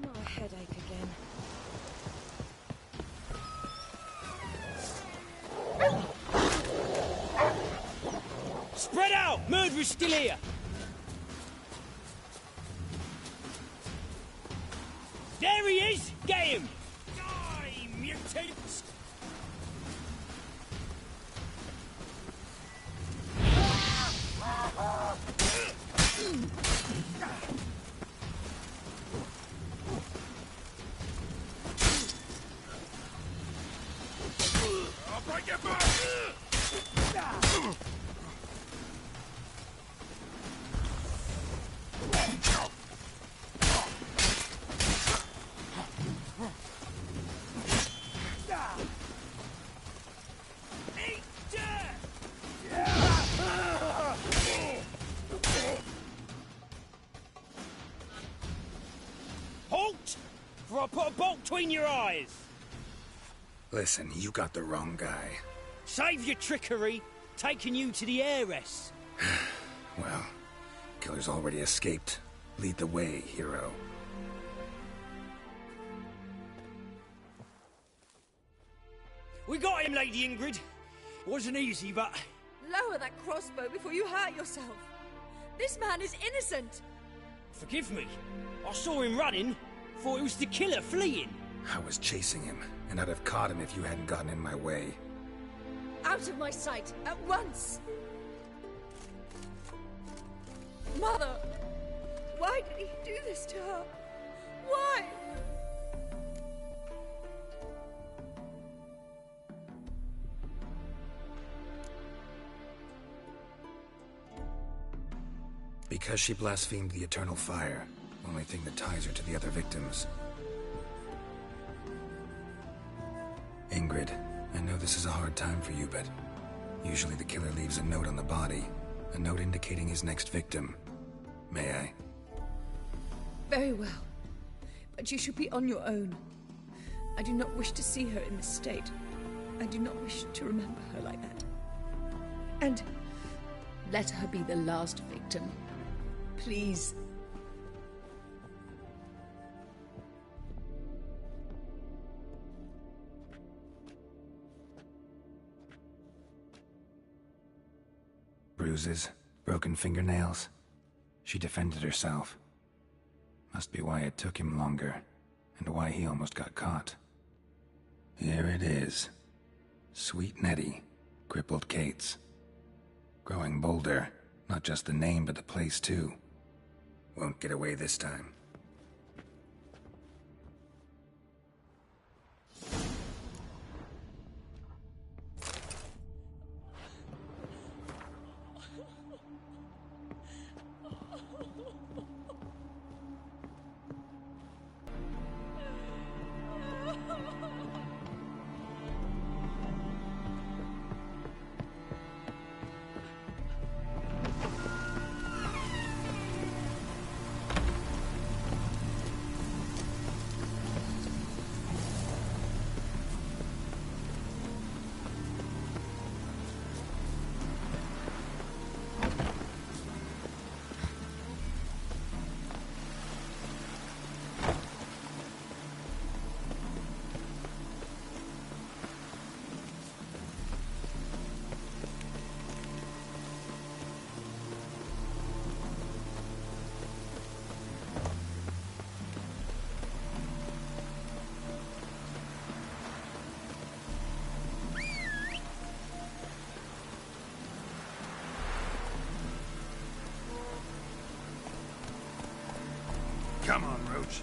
Not a headache again. Spread out! Murderer's still here! There he break your back! Halt! For I put a bolt between your eyes! Listen, you got the wrong guy. Save your trickery, taking you to the heiress. Well, killer's already escaped. Lead the way, hero. We got him, Lady Ingrid. Wasn't easy, but... Lower that crossbow before you hurt yourself. This man is innocent. Forgive me. I saw him running. Thought it was the killer fleeing. I was chasing him, and I'd have caught him if you hadn't gotten in my way. Out of my sight, at once! Mother! Why did he do this to her? Why? Because she blasphemed the eternal fire. Only thing that ties her to the other victims. Ingrid, I know this is a hard time for you, but usually the killer leaves a note on the body. A note indicating his next victim. May I? Very well. But you should be on your own. I do not wish to see her in this state. I do not wish to remember her like that. And let her be the last victim. Please. Bruises, broken fingernails. She defended herself. Must be why it took him longer, and why he almost got caught. Here it is. Sweet Nettie, crippled Kate's. Growing bolder, not just the name but the place too. Won't get away this time. Come on, Roach.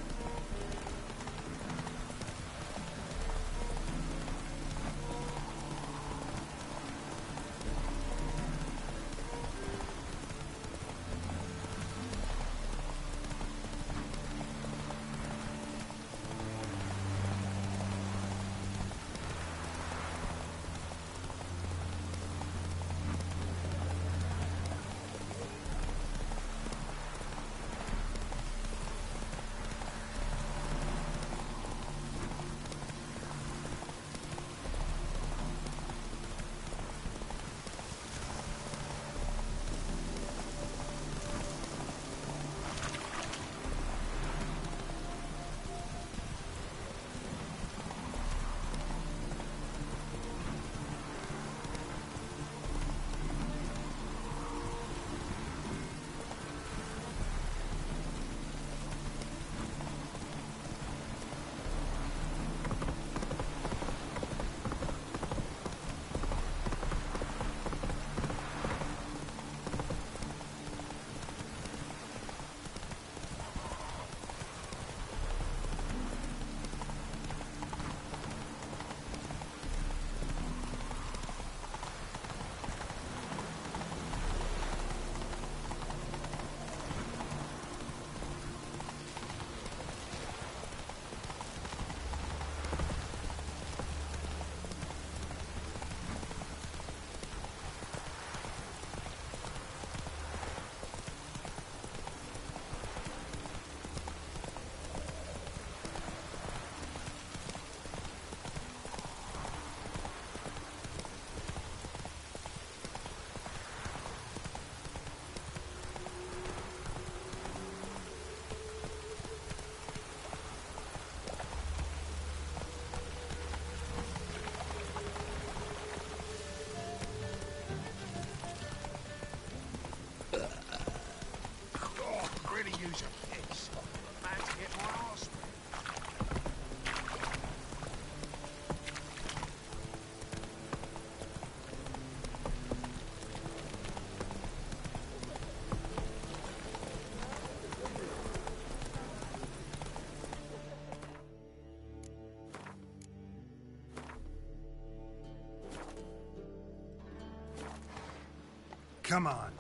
Come on.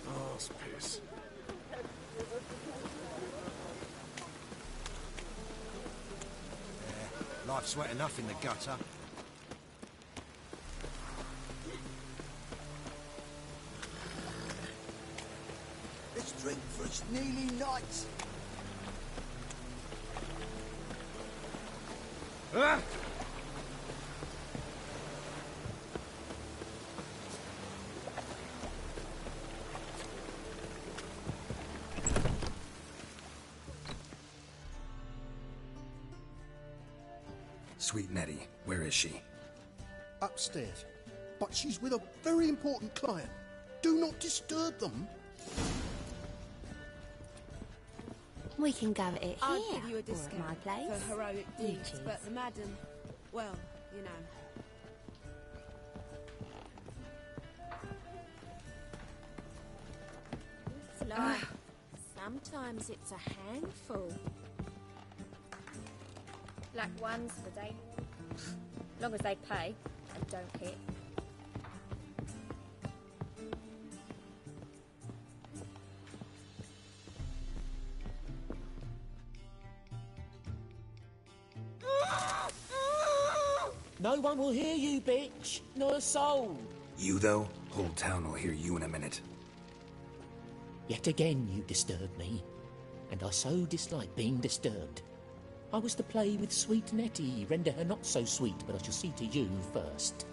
Arse piss. Life's wet enough in the gutter. Let's drink for its nearly night. Ah! Sweet Nettie, where is she? Upstairs. But she's with a very important client. Do not disturb them. We can go at it here. I'd give you a or at discount my place. for heroic You deeds, choose. but the madam, well, you know. It's like, sometimes it's a handful. Like ones for the day. Long as they pay and don't hit. No one will hear you, bitch. Not a soul. You, though? Whole town will hear you in a minute. Yet again you disturb me, and I so dislike being disturbed. I was to play with sweet Nettie, render her not so sweet, but I shall see to you first.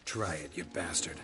Try it, you bastard.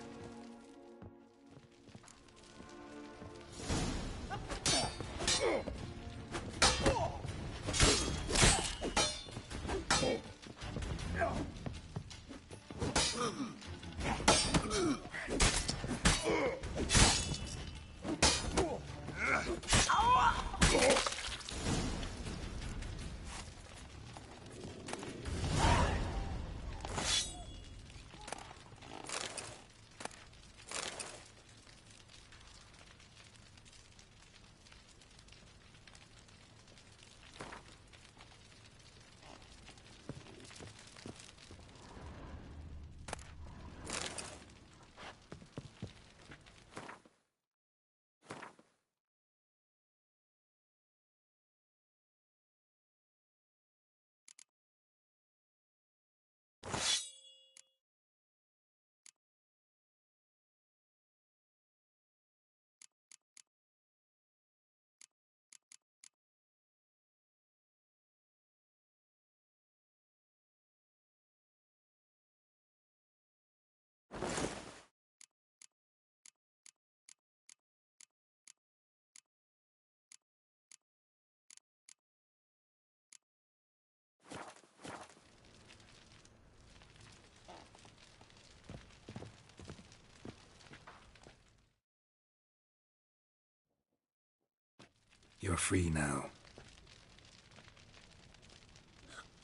You're free now.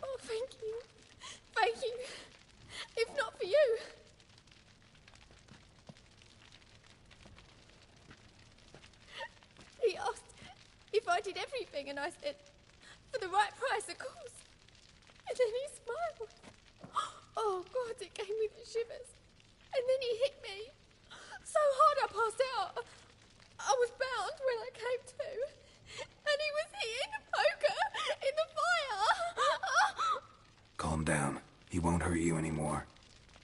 Oh, thank you. Thank you. If not for you. He asked if I did everything, and I said, for the right price, of course. And then he smiled. Oh, God, it gave me the shivers. And then he hit me. So hard I passed out. I was bound when I came to. And he was hitting the poker in the fire. Calm down. He won't hurt you anymore.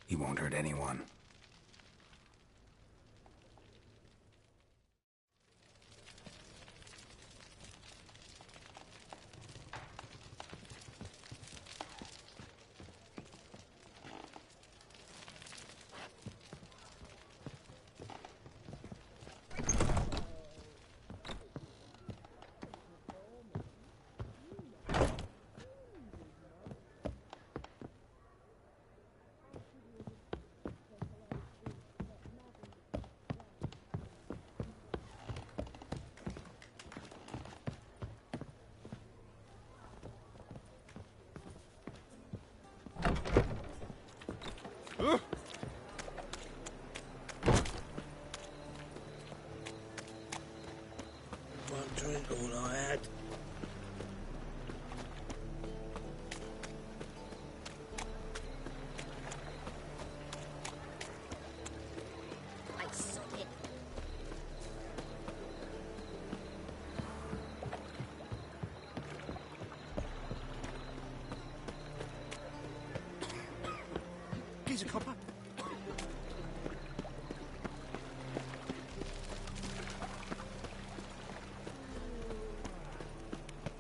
He won't hurt anyone. Here's a copper.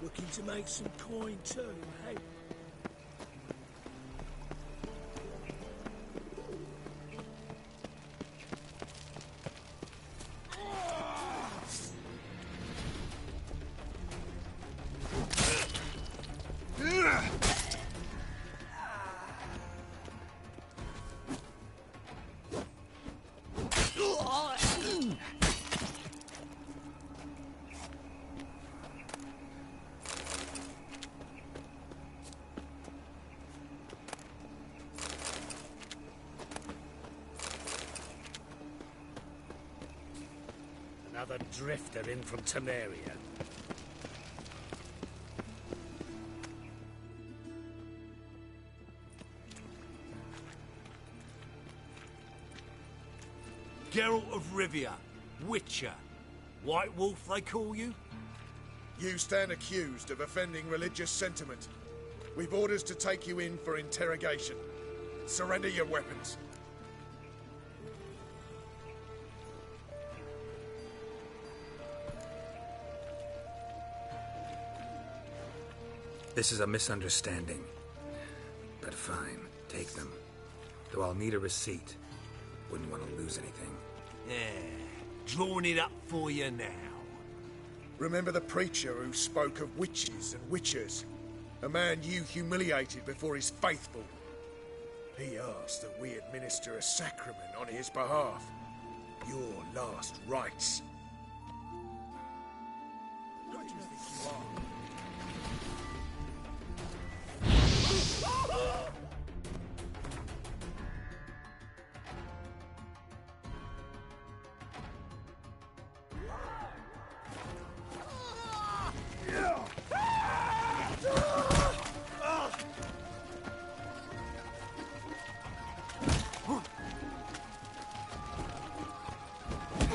Looking to make some coin too, hey? Another drifter in from Temeria. Geralt of Rivia, Witcher. White Wolf, they call you? You stand accused of offending religious sentiment. We've orders to take you in for interrogation. Surrender your weapons. This is a misunderstanding. But fine, take them. Though I'll need a receipt. Wouldn't want to lose anything. Yeah, drawing it up for you now. Remember the preacher who spoke of witches and witchers? A man you humiliated before his faithful. He asked that we administer a sacrament on his behalf. Your last rites. Who do you think you are?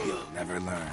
You'll never learn.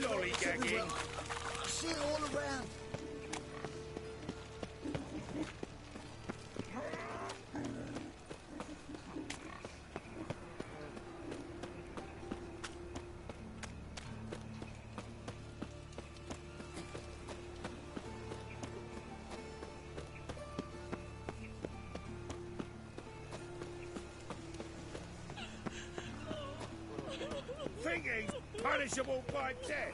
Lollygagging. See it all around. Thinking punishable by death.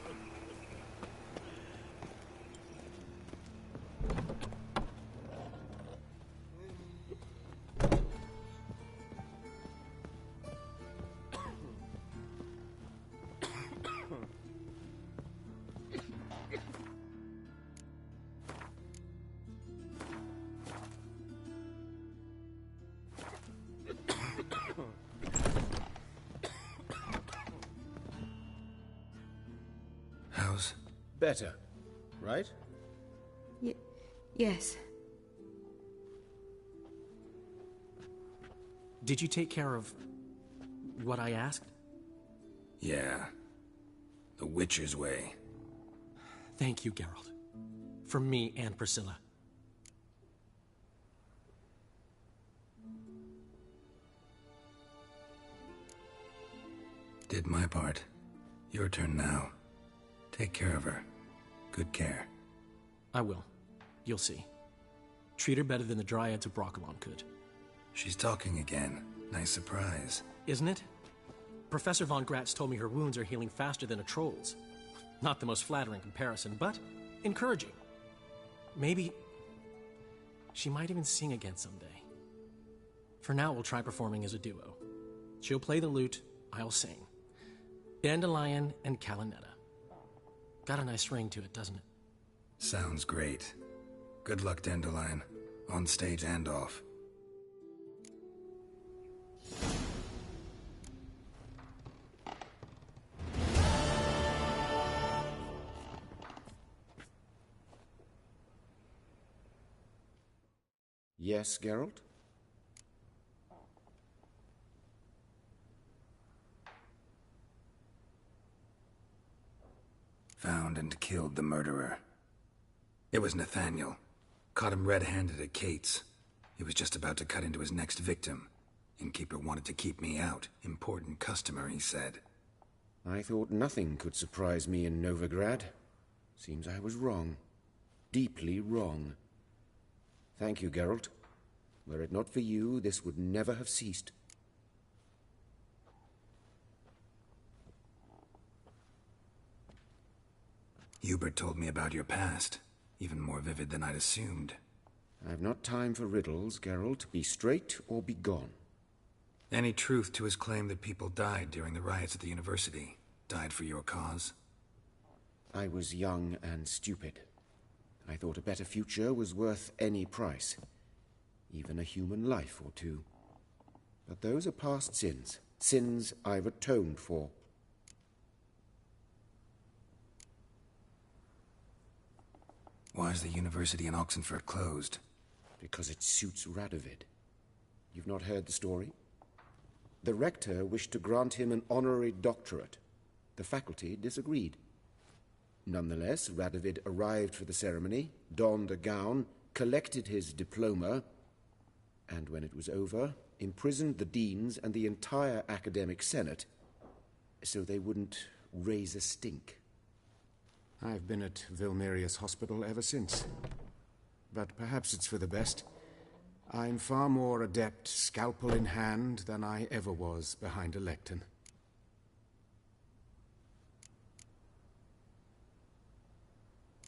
Better, right? Yes. Did you take care of what I asked? Yeah. The Witcher's way. Thank you, Geralt. From me and Priscilla. Did my part. Your turn now. Take care of her. Good care. I will. You'll see. Treat her better than the Dryads of Broccolon could. She's talking again. Nice surprise. Isn't it? Professor von Gratz told me her wounds are healing faster than a troll's. Not the most flattering comparison, but encouraging. Maybe she might even sing again someday. For now, we'll try performing as a duo. She'll play the lute, I'll sing. Dandelion and Calinetta. Got a nice ring to it, doesn't it? Sounds great. Good luck, Dandelion. On stage and off. Yes, Geralt? Found and killed the murderer. It was Nathaniel. Caught him red-handed at Kate's. He was just about to cut into his next victim. Innkeeper wanted to keep me out. Important customer, he said. I thought nothing could surprise me in Novigrad. Seems I was wrong. Deeply wrong. Thank you, Geralt. Were it not for you, this would never have ceased. Hubert told me about your past. Even more vivid than I'd assumed. I've not time for riddles, Geralt. Be straight or be gone. Any truth to his claim that people died during the riots at the university? Died for your cause? I was young and stupid. I thought a better future was worth any price. Even a human life or two. But those are past sins. Sins I've atoned for. Why is the university in Oxenford closed? Because it suits Radovid. You've not heard the story? The rector wished to grant him an honorary doctorate. The faculty disagreed. Nonetheless, Radovid arrived for the ceremony, donned a gown, collected his diploma, and when it was over, imprisoned the deans and the entire academic senate so they wouldn't raise a stink. I've been at Vilmerius Hospital ever since. But perhaps it's for the best. I'm far more adept, scalpel in hand, than I ever was behind a lectern.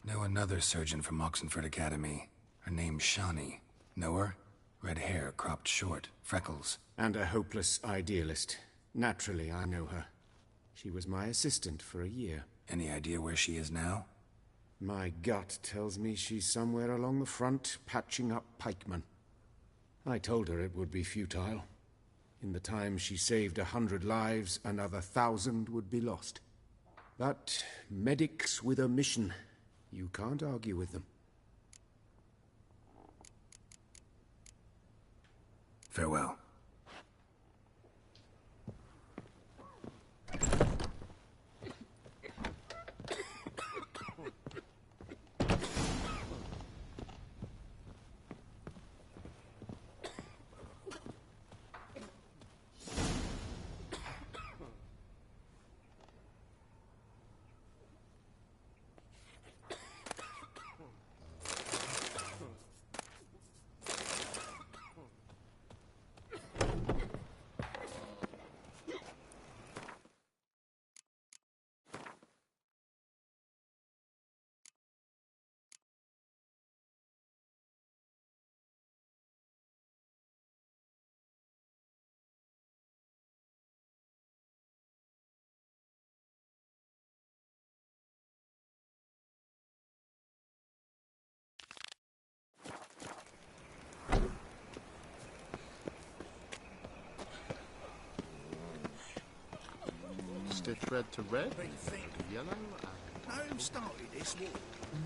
Know another surgeon from Oxenford Academy. Her name's Shani. Know her? Red hair, cropped short, freckles. And a hopeless idealist. Naturally, I know her. She was my assistant for a year. Any idea where she is now? My gut tells me she's somewhere along the front, patching up pikemen. I told her it would be futile. In the time she saved 100 lives, another 1,000 would be lost. But medics with a mission, you can't argue with them. Farewell. Stitch red to red, to yellow, and Know who started this war?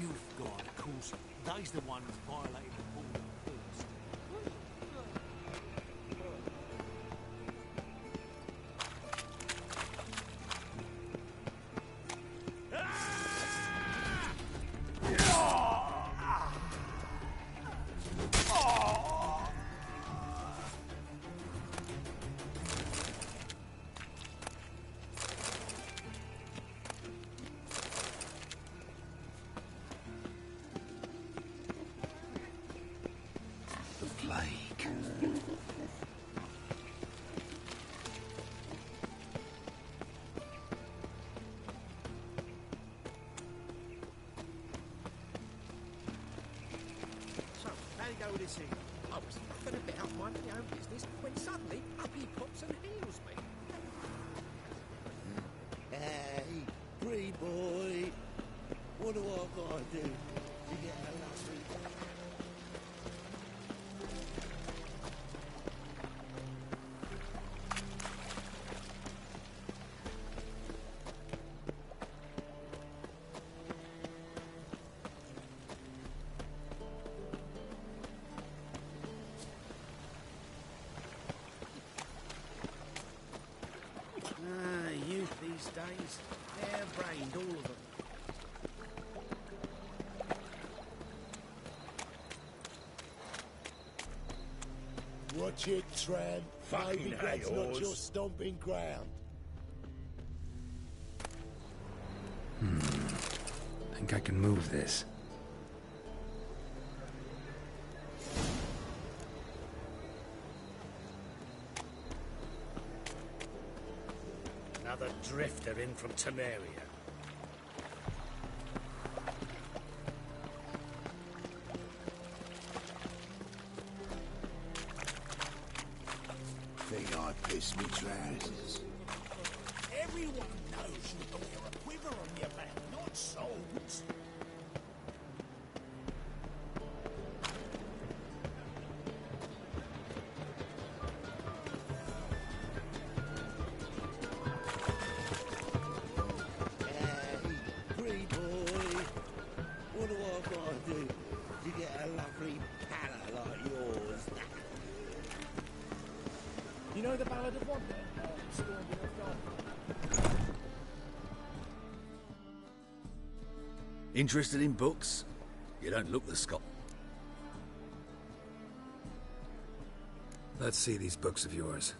Nilfgaard, of course. They's the one who violated the border first. Go with this here. I was fucking about minding my own business when suddenly up he pops and heals me. Hey, pretty boy. What do I gotta do to get a lovely... Youth these days, hair-brained, all of them. Watch it, tramp. Fucking Maybe that's not hay-horse. your stomping ground. Think I can move this. Another drifter in from Temeria. Think I pissed me trousers. Everyone knows you don't wear a quiver on your back, not swords. Pretty boy. What do I gotta do to get a lovely palla like yours? You know the Ballad of Wonder? Interested in books? You don't look the Scot. Let's see these books of yours.